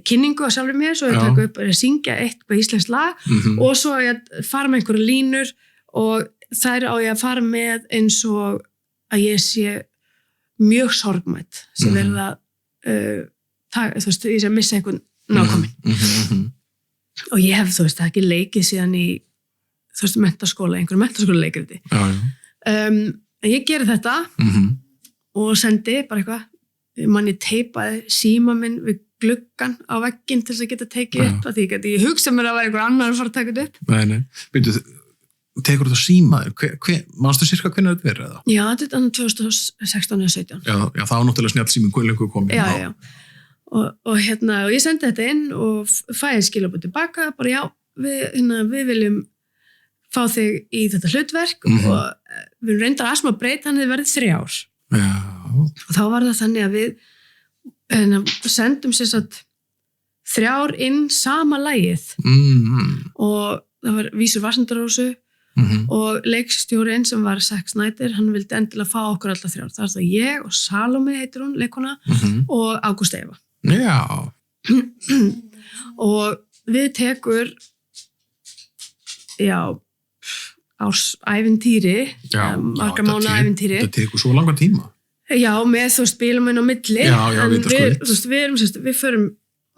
S3: kynningu á sjálfur mér, svo ég taka upp að syngja eitthvað íslenskt lag og svo ég fara með einhverja línur og þær á ég að fara með eins og að ég sé mjög sorgmætt sem verða þú veist, ég sé að missa einhvern nákominn og ég hef, þú veist, það ekki leikið síðan í þú veist, einhverjum menntaskóla leikriti en ég geri þetta og sendi bara eitthvað mann ég teipaði síma minn við gluggan á vegginn til þess að geta tekið upp að því ég hugsa mér að vera einhver annar að fara að taka þetta upp.
S2: Nei. Byrju, tekur þetta símaður? Manstu sirka hvernig þetta verið það?
S3: Já, þetta er 2016 eða 17.
S2: Já, þá náttúrulega snjall síminn lengur komið.
S3: Já. Og ég sendi þetta inn og fæði skilabóð tilbaka, bara já, við viljum fá þig í þetta hlutverk og við reyndar að smá breyta hann hefði verið 3 ár.
S2: Já.
S3: Og þá var það þannig að við sendum sér satt 3 ár inn sama lagið og það var Vísur Vatnsendurrósu og leikstjórinn sem var Zack Snyder, hann vildi endilega fá okkur alltaf 3 ár. Það var það ég og Salome heitir hún, leikona, og Ágústa Eva.
S2: Já.
S3: Og við tekur ævintýri, margar mánuða ævintýri.
S2: Þetta tekur svo langan tíma.
S3: Já, með þú spilum inn á milli.
S2: Já,
S3: við förum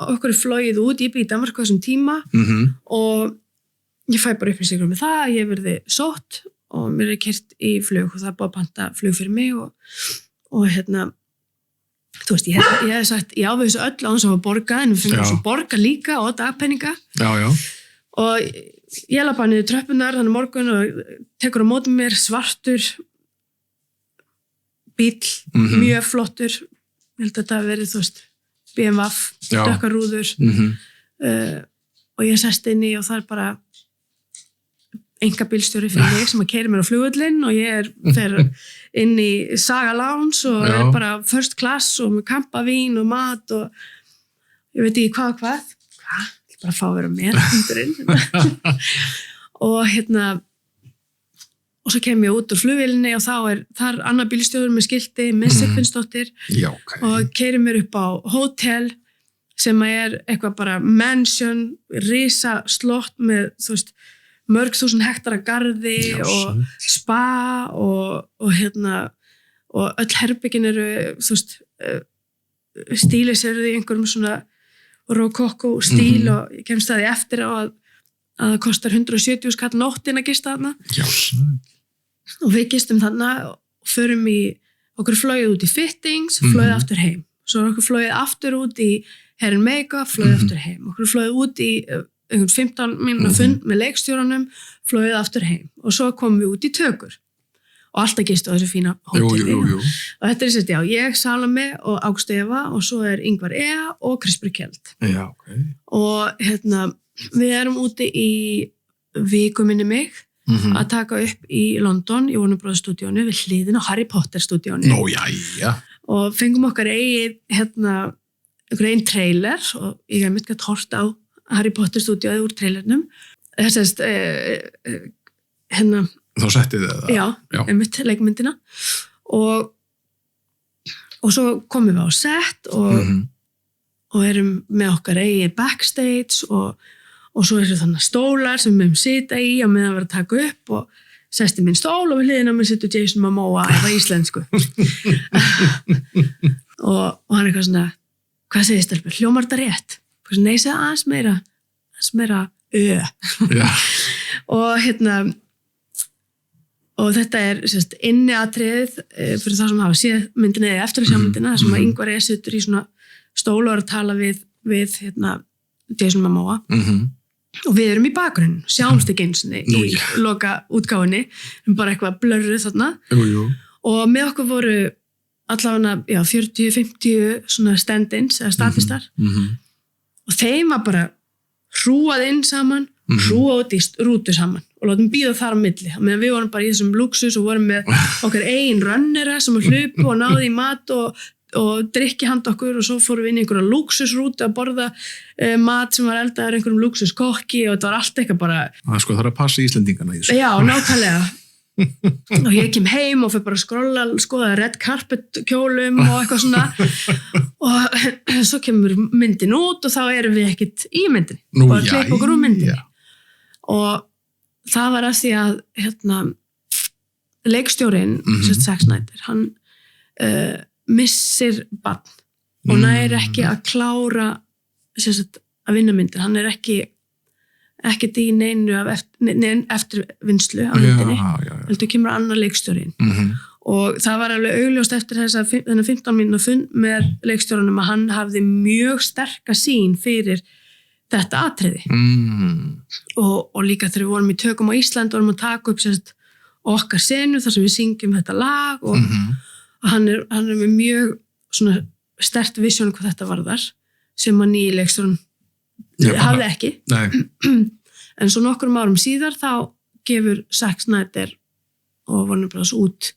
S3: okkur flóið út, ég býði í Danmörku á þessum tíma og ég fæ bara upplýsingar með það, ég verði sótt og mér keyrt í flug og það búið að panta flug fyrir mig og þú veist, ég hef sagt já við þessu öll á þess að borga en við fengum svo borga líka og dagpenninga.
S2: Já.
S3: Og ég lappa niður tröppunar þannig morgun og tekur á móti mér svartur bíll, mjög flottur, ég held að þetta hafi verið, þú veist, BMW, dökkar rúður og ég sest inn í og það er bara einkabílstjóri fyrir mig sem að keyra mér á flugvöllinn og ég fer inn í Saga Lounge og er bara first class og með kampavín og mat og ég veit ekki hvað, bara að fá að vera með hundurinn og og svo kem ég út úr flugvélinni og þá er þar annar bílstjóður með skilti Missy Finnsdóttir og keyrir mér upp á hótel sem er eitthvað bara mansion, risa slott með þú veist mörg þúsund hektara garði og spa og öll herbyggin eru þú veist stíliserði í einhverjum svona rokokko stíl og ég kemst að því eftir að það kostar 170 skall nóttin að gista þarna og við gistum þarna og förum í okkur flóið út í fittings, flóið aftur heim svo okkur flóið aftur út í hair and make-up, flóið aftur heim okkur flóið út í 15 mínúna fund með leikstjóranum, flóið aftur heim og svo komum við út í tökur og alltaf gistu á þessu fína hóteli og þetta er sérst, ég, Salome og Ágústa Eva og svo er Ingvar Ea og Krispur Kjeld og við erum úti í viku minni mig að taka upp í London í Warner Brothers stúdíónu við hliðin á Harry Potter stúdíónu og fengum okkar einhver einn trailer og ég hef myndið að horta á Harry Potter stúdíóið úr trailernum þessast
S2: þá settið þið það?
S3: Já, einmitt leikmyndina og svo komum við á set og erum með okkar eigin backstage og svo eru þannig stólar sem við sita í og meðan við erum að taka upp og sesti minn stól og við hliðina með situr Jason Momoa eða íslensku og hann eitthvað svona hvað segir stelpur, hljómar þetta rétt? Nei, segja aðeins meira og þetta er sérst inniatriðið fyrir það sem hafa séð myndina eða eftir að sjá myndina sem að Ingvar situr í svona stól og er að tala við Jason Momoa og við erum í bakgrunn, sjáumst ekki einsinni í loka útgáfunni bara eitthvað blörruð þarna og með okkur voru allavega 40-50 svona stand-ins eða statistar og þeim var bara hrúað inn saman hrúað út í rútu saman og látum bíða þar á milli meðan við vorum bara í þessum luxus og vorum með okkar eigin rönnera sem hlupu og náði í mat og drikki handa okkur og svo fórum við inn í einhverja luxusrútu að borða mat sem var eldaður einhverjum luxuskokki og þetta var allt eitthvað bara
S2: það er að passa Íslendingana í þessu
S3: já, nákvæmlega og ég kem heim og fyrir bara að skrolla skoða red carpet kjólum og eitthvað svona og svo kemur myndin út og þá erum við ekkert í myndinni bara klippa okkur úr myndinni og það var að því að leikstjórinn Zack Snyder, hann missir barn og nær ekki að klára að vinna myndir, hann er ekkert í neinu eftir vinslu á myndinni, heldur kemur annar leikstjórinn og það var alveg augljóst eftir þennan 15 mínútna fund með leikstjóranum að hann hafði mjög sterka sýn fyrir þetta atriði og líka þegar við vorum í tökum á Ísland vorum að taka upp okkar senu þar sem við syngjum þetta lag og hann er með mjög svona sterkt vision hvað þetta varðar sem að nýji leikstjórun hafði ekki en svo nokkrum árum síðar þá gefur Zack Snyder og Warner Bros. Út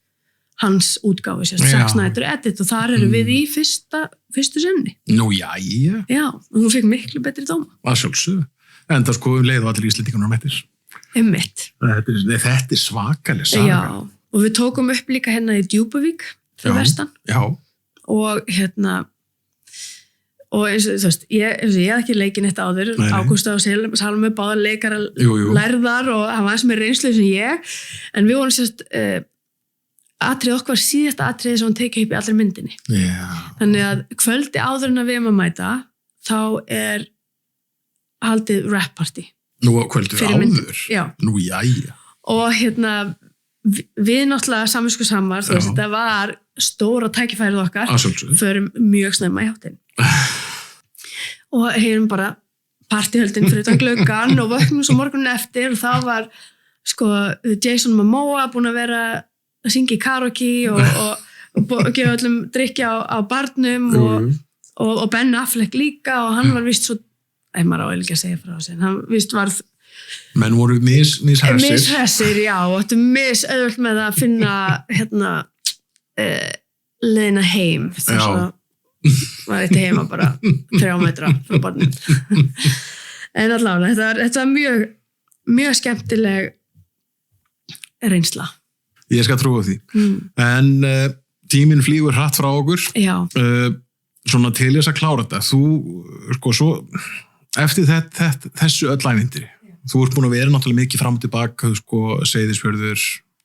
S3: hans útgáfi Zack Snyder edit og þar erum við í fyrstu senni.
S2: Nú, jæja.
S3: Já, og hún fekk miklu betri dóma.
S2: Að sjálfsögðu. En það sko leið og allir Íslendingar mættir.
S3: Einmitt.
S2: Þetta er svakaleg saga.
S3: Já, og við tókum upp líka hérna í Djúpavík fyrir vestan.
S2: Já.
S3: Og og eins og þú veist, ég hef ekki leikinn eitt áður, Ágústa og Salome báðar leikara lærðar og hann var eins með reynslu sem ég, en við vorum atrið okkar síðasta atriði sem hann tekið upp í allri myndinni. Þannig að kvöldi áður en að við að mæta, þá er haldið rap party.
S2: Nú kvöldi áður?
S3: Já.
S2: Nú, jæja.
S3: Og við náttúrulega samviskusamar, þú veist, þetta var stóra tækifærið okkar, förum mjög snemma í háttinn. Og heyrum bara partíhöldin fyrir utan gluggann og vöknum svo morgunin eftir og það var Jason Momoa búinn að vera að syngja í karaoke og gefa öllum drykja á barnum og Ben Affleck líka og hann var vist svo, maður á ekki að segja frá þessu, hann vist varð
S2: menn voru mishressir.
S3: Mishressir, já, og þetta misauðvöld með að finna leiðina heim þess að var eitt heima bara 3 metra frá barnum en allavega, þetta var mjög skemmtileg reynsla.
S2: Ég skal trúa því. En tíminn flýgur hratt frá okkur.
S3: Já.
S2: Svona til þess að klára þetta. Þú, svo eftir þessu öll ævintýri. Þú ert búin að vera náttúrulega mikið fram og tilbaka, Seyðisfjörður,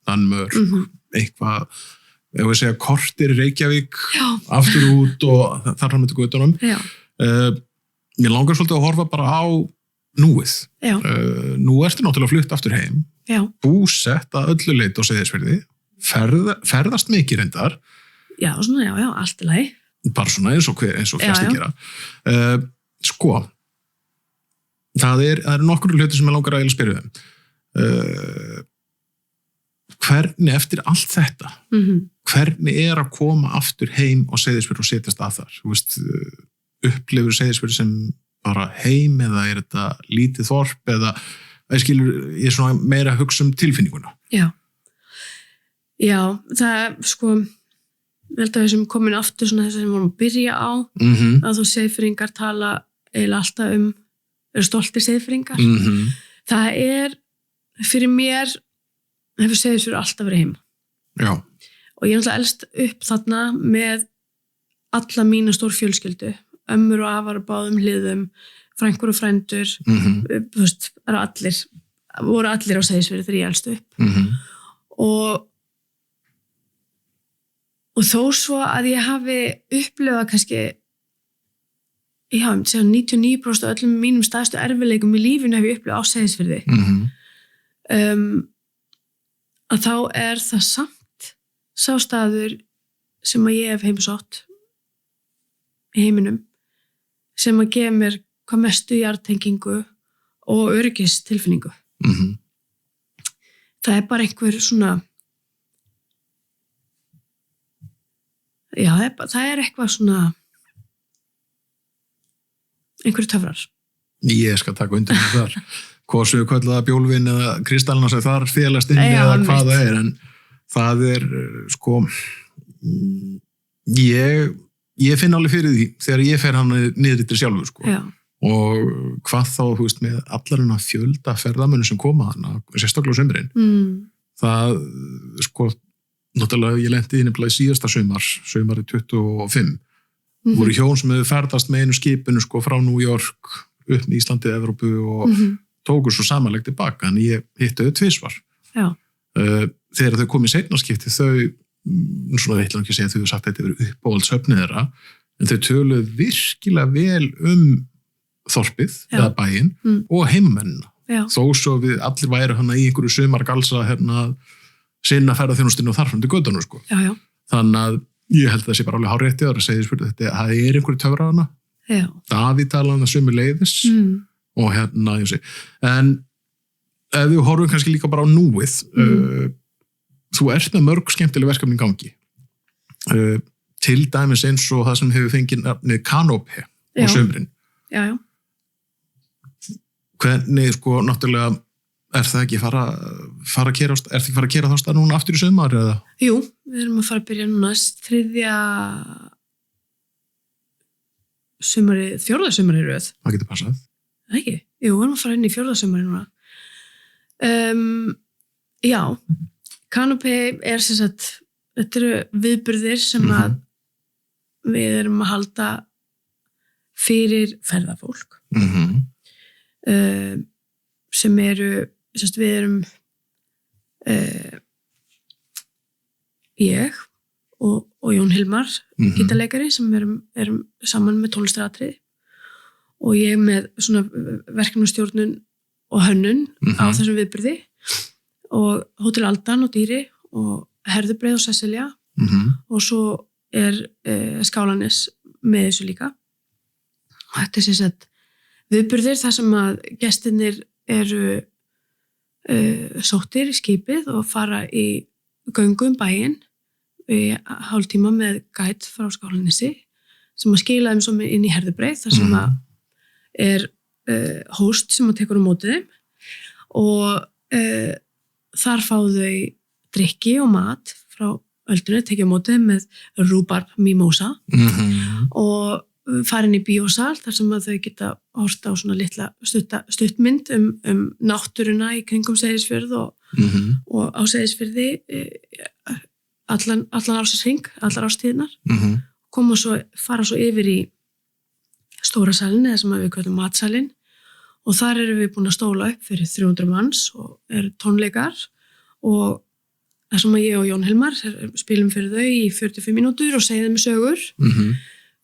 S2: Danmörk, eitthvað ef við segja kortir í Reykjavík aftur út og þar fram með götunum. Mér langar svolítið að horfa bara á núið. Nú ertu náttúrulega flutt aftur heim, búsett að öllu leyti á Seyðisfirði, ferðast mikið reyndar.
S3: Já, allt í lagi.
S2: Bara svona eins og flesti gera. Það er nokkur hluti sem ég langar að spyrja þeim. Hvernig eftir allt þetta, hvernig er að koma aftur heim á Seyðisfjörð og setjast að þar? Þú veist, upplifur Seyðisfjörð sem bara heim eða er þetta lítið þorp eða ég er svona meira að hugsa tilfinninguna? Já,
S3: það ég held að við sem komin aftur svona þess að við vorum að byrja á að þú Seyðfirðingar tala eiginlega alltaf eru stoltir Seyðfirðingar. Það er fyrir mér hefur Seyðisfjörður alltaf verið heima.
S2: Já.
S3: Og ég er alltaf elst upp þarna með alla mína stór fjölskyldu, ömmur og afar á báðum hliðum, frænkur og frændur, þú veist, voru allir á Seyðisfjörði þegar ég elst upp. Og þó svo að ég hafi upplifað kannski, 99% af öllum mínum stærstu erfiðleikum í lífinu hef ég upplifað á Seyðisfjörði. Að þá er það samt sá staður sem að ég hef heimsótt í heiminum sem að gefa mér hvað mestu jarðtengingu og öryggistilfinningu. Það er bara einhver svona það er eitthvað svona einhverju töfrar.
S2: Ég skal taka undir með þar. Hvað séu kallaða bjólfin eða kristallina sem þar félast inn eða hvað það er, en það er ég finn alveg fyrir því þegar ég fer hann niður yttir sjálfur og hvað þá, þú veist, með allarinn að fjölda ferðamönnum sem koma hann, sérstaklega á sumrin. Það, náttúrulega ég lenti inn í síðasta sumarið 25, voru hjón sem hefur ferðast með einu skipinu frá New York upp með Íslandi, Evrópu og tókur svo samanlegt tilbaka, en ég hitti þau tvisvar. Þegar þau komið seinnaskipti, svona veit ekki að segja að þau sagt að þetta verið uppáhaldshöfnið þeirra, en þau töluðu virkilega vel þorpið, eða bæinn, og heimamennina. Þó svo við allir væru hana í einhverju sumargalsa sinna ferðaþjónustinu og þarfum til göttunum sko.
S3: Já.
S2: Þannig að ég held að það sé bara alveg hárrétt að segja þetta, það einhverju töfra hana.
S3: Já.
S2: Davíð talaði sömu leiðis og hérna, ég sé. En ef við horfum kannski líka bara á núið, þú ert með mörg skemmtileg verkefni í gangi. Til dæmis eins og það sem hefur fengið nafnið Canopy á sumrin.
S3: Já.
S2: Hvernig, sko, náttúrulega er það ekki fara að kera þá stað núna aftur í sumar eða?
S3: Jú, við erum að fara að byrja núna fjórða sumari röð.
S2: Það getur passað.
S3: Ekki? Jú, við erum að fara inn í fjórða sumari núna. Já, Canopy er sem sagt, þetta eru viðburðir sem að við erum að halda fyrir ferðafólk. Sem eru, við erum ég og Jón Hilmar, gítarleikari, sem erum saman með tónlistaratriði og ég með svona verkefnastjórnun og hönnun á þessum viðburði og Hótel Aldan og Dýri og Herðubreið og Sesselja og svo Skálanes með þessu líka. Þetta sem sagt viðburðir þar sem að gestirnir eru sóttir í skipið og fara í göngu bæinn í hálftíma með guide frá Skálanesi sem að skila þeim svo inn í Herðubreið þar sem að host sem að tekur á móti þeim og þar fá þau drykki og mat frá öldunni, tekið á móti þeim með rhubarb mimosa og farin í bíósal þar sem að þau geta horft á svona litla stuttmynd náttúruna í kringum Seyðisfjörð og á Seyðisfjörði allan ársins allar ástíðnar fara svo yfir í stóra salin eða sem við köllum matsalinn og þar erum við búin að stóla upp fyrir 300 manns og eru tónleikar og það sem að ég og Jón Hilmar spilum fyrir þau í 45 mínútur og segja þeim sögur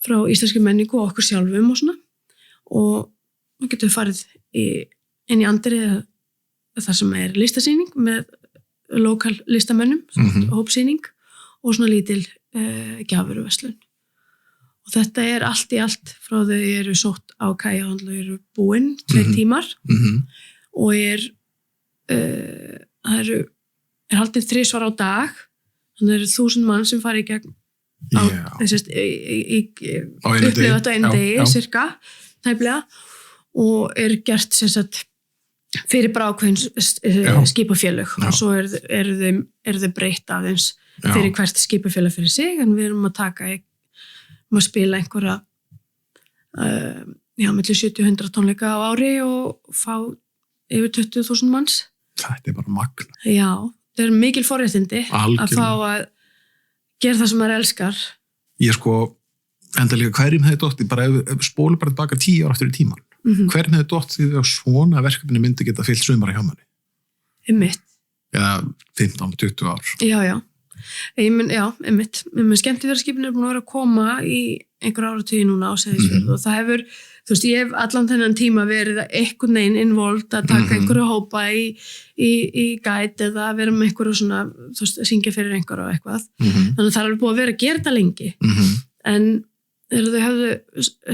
S3: frá íslenski menningu og okkur sjálfum og svona og við getum farið inn í andri þar sem er listasýning með lokal listamönnum, hópsýning og svona lítil gjafveruverslun og þetta er allt í allt frá þau eru sótt á Kajahandlu eru búin 2 tímar og það eru haldið 3 svar á dag þannig eru 1000 mann sem fara í gegn upplifa þetta á einu degi cirka, tæplega og gert sem sagt fyrir bara ákveðin skipafélög og svo eru þau breytt aðeins fyrir hvert skipafélag fyrir sig en við erum að taka að spila einhverja milli 70-100 tónleika á ári og fá yfir 20.000 manns.
S2: Þetta er bara magna.
S3: Já, þetta er mikil forréttindi að fá að gera það sem maður elskar.
S2: Ég sko, enda líka hverjum hefði dottið, bara ef spólu bara tilbaka 10 ára aftur í tíman. Hverjum hefði dottið því að svona verkefni myndi geta fyllt sumar hjá manni?
S3: Einmitt.
S2: Já, 15-20 ár.
S3: Já. Einmitt. Skemmtiferðarskipin búin að vera að koma í einhver áratugir núna á Seyðisfjörð og það hefur, þú veist, ég hef allan þennan tíma verið einhvern veginn involved að taka einhverju hópa í guide eða að vera með einhverju svona, þú veist, að syngja fyrir einhverju og eitthvað. Þannig að það er alveg búið að vera að gera þetta lengi. En þegar þau höfðu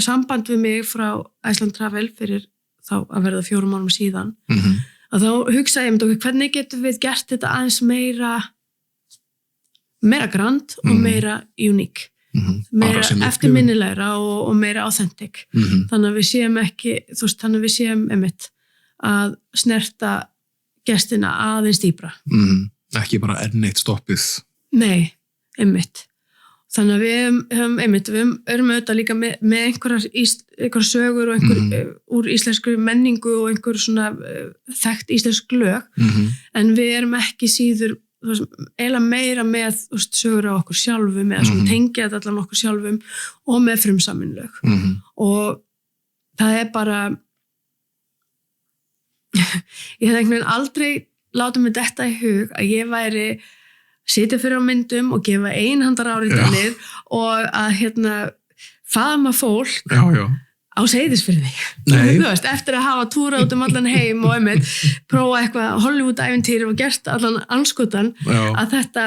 S3: samband við mig frá Iceland Travel fyrir þá að verða 4 árum síðan, að þá hugsaði ég með hvernig getum við gert þetta aðeins meira grand og meira unique. Meira eftirminnilegra og meira authentic þannig að við séum ekki þannig að við séum einmitt að snerta gestina aðeins dýpra
S2: ekki bara eitt stoppið
S3: einmitt þannig að við erum auðvitað líka með einhverjar sögur og úr íslenskri menningu og einhver svona þekkt íslensk lög en við erum ekki síður eiginlega meira með sögur á okkur sjálfum eða svona tengja þetta allan okkur sjálfum og með frumsaminlög og það er bara ég hef einhvern veginn aldrei látið mig detta í hug að ég væri sitja fyrir á myndum og gefa einhandar áritanir og að faðma fólk á Seyðisfirði.
S2: Nei.
S3: Þú veist, eftir að hafa túra út allan heim og einmitt prófa eitthvað Hollywood-æventýri og gert allan anskotan að þetta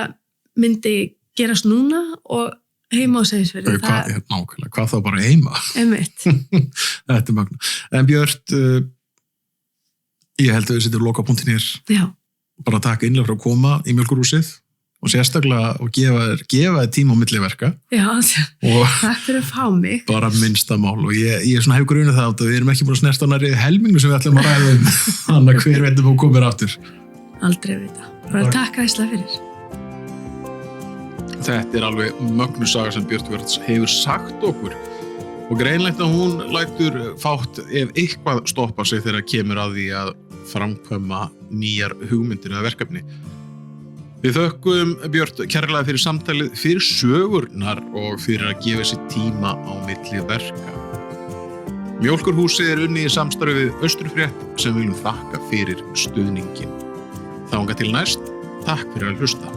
S3: myndi gerast núna og heima á Seyðisfirði.
S2: Nákvæmlega, hvað þá bara heima?
S3: Einmitt.
S2: Þetta magna. En Björt, ég held að við setjum lokapunktinir.
S3: Já.
S2: Bara taka innlega frá að koma í Mjólkurhúsið og sérstaklega og gefa þér tíma á milli verka.
S3: Já,
S2: og
S3: takk fyrir að fá mig.
S2: Bara minnsta mál og ég svona hefur grunað það að við erum ekki búin að snerta á nærri helmingu sem við ætlum að ræða þannig að hver veitum hún komir aftur.
S3: Aldrei vita. Bara takk æsla fyrir.
S2: Þetta alveg mögnu saga sem Björt Wörths hefur sagt okkur og greinlegt að hún lætur fátt ef eitthvað stoppa sig þegar kemur að því að framkvæma nýjar hugmyndir eða verkefni. Við þökkum Björt kærlega fyrir samtalið, fyrir sögurnar og fyrir að gefa sér tíma á milli verka. Mjólkurhúsið unnið í samstarfi við Austurfrétt sem viljum þakka fyrir stuðningin. Þangað til næst, takk fyrir að hlusta.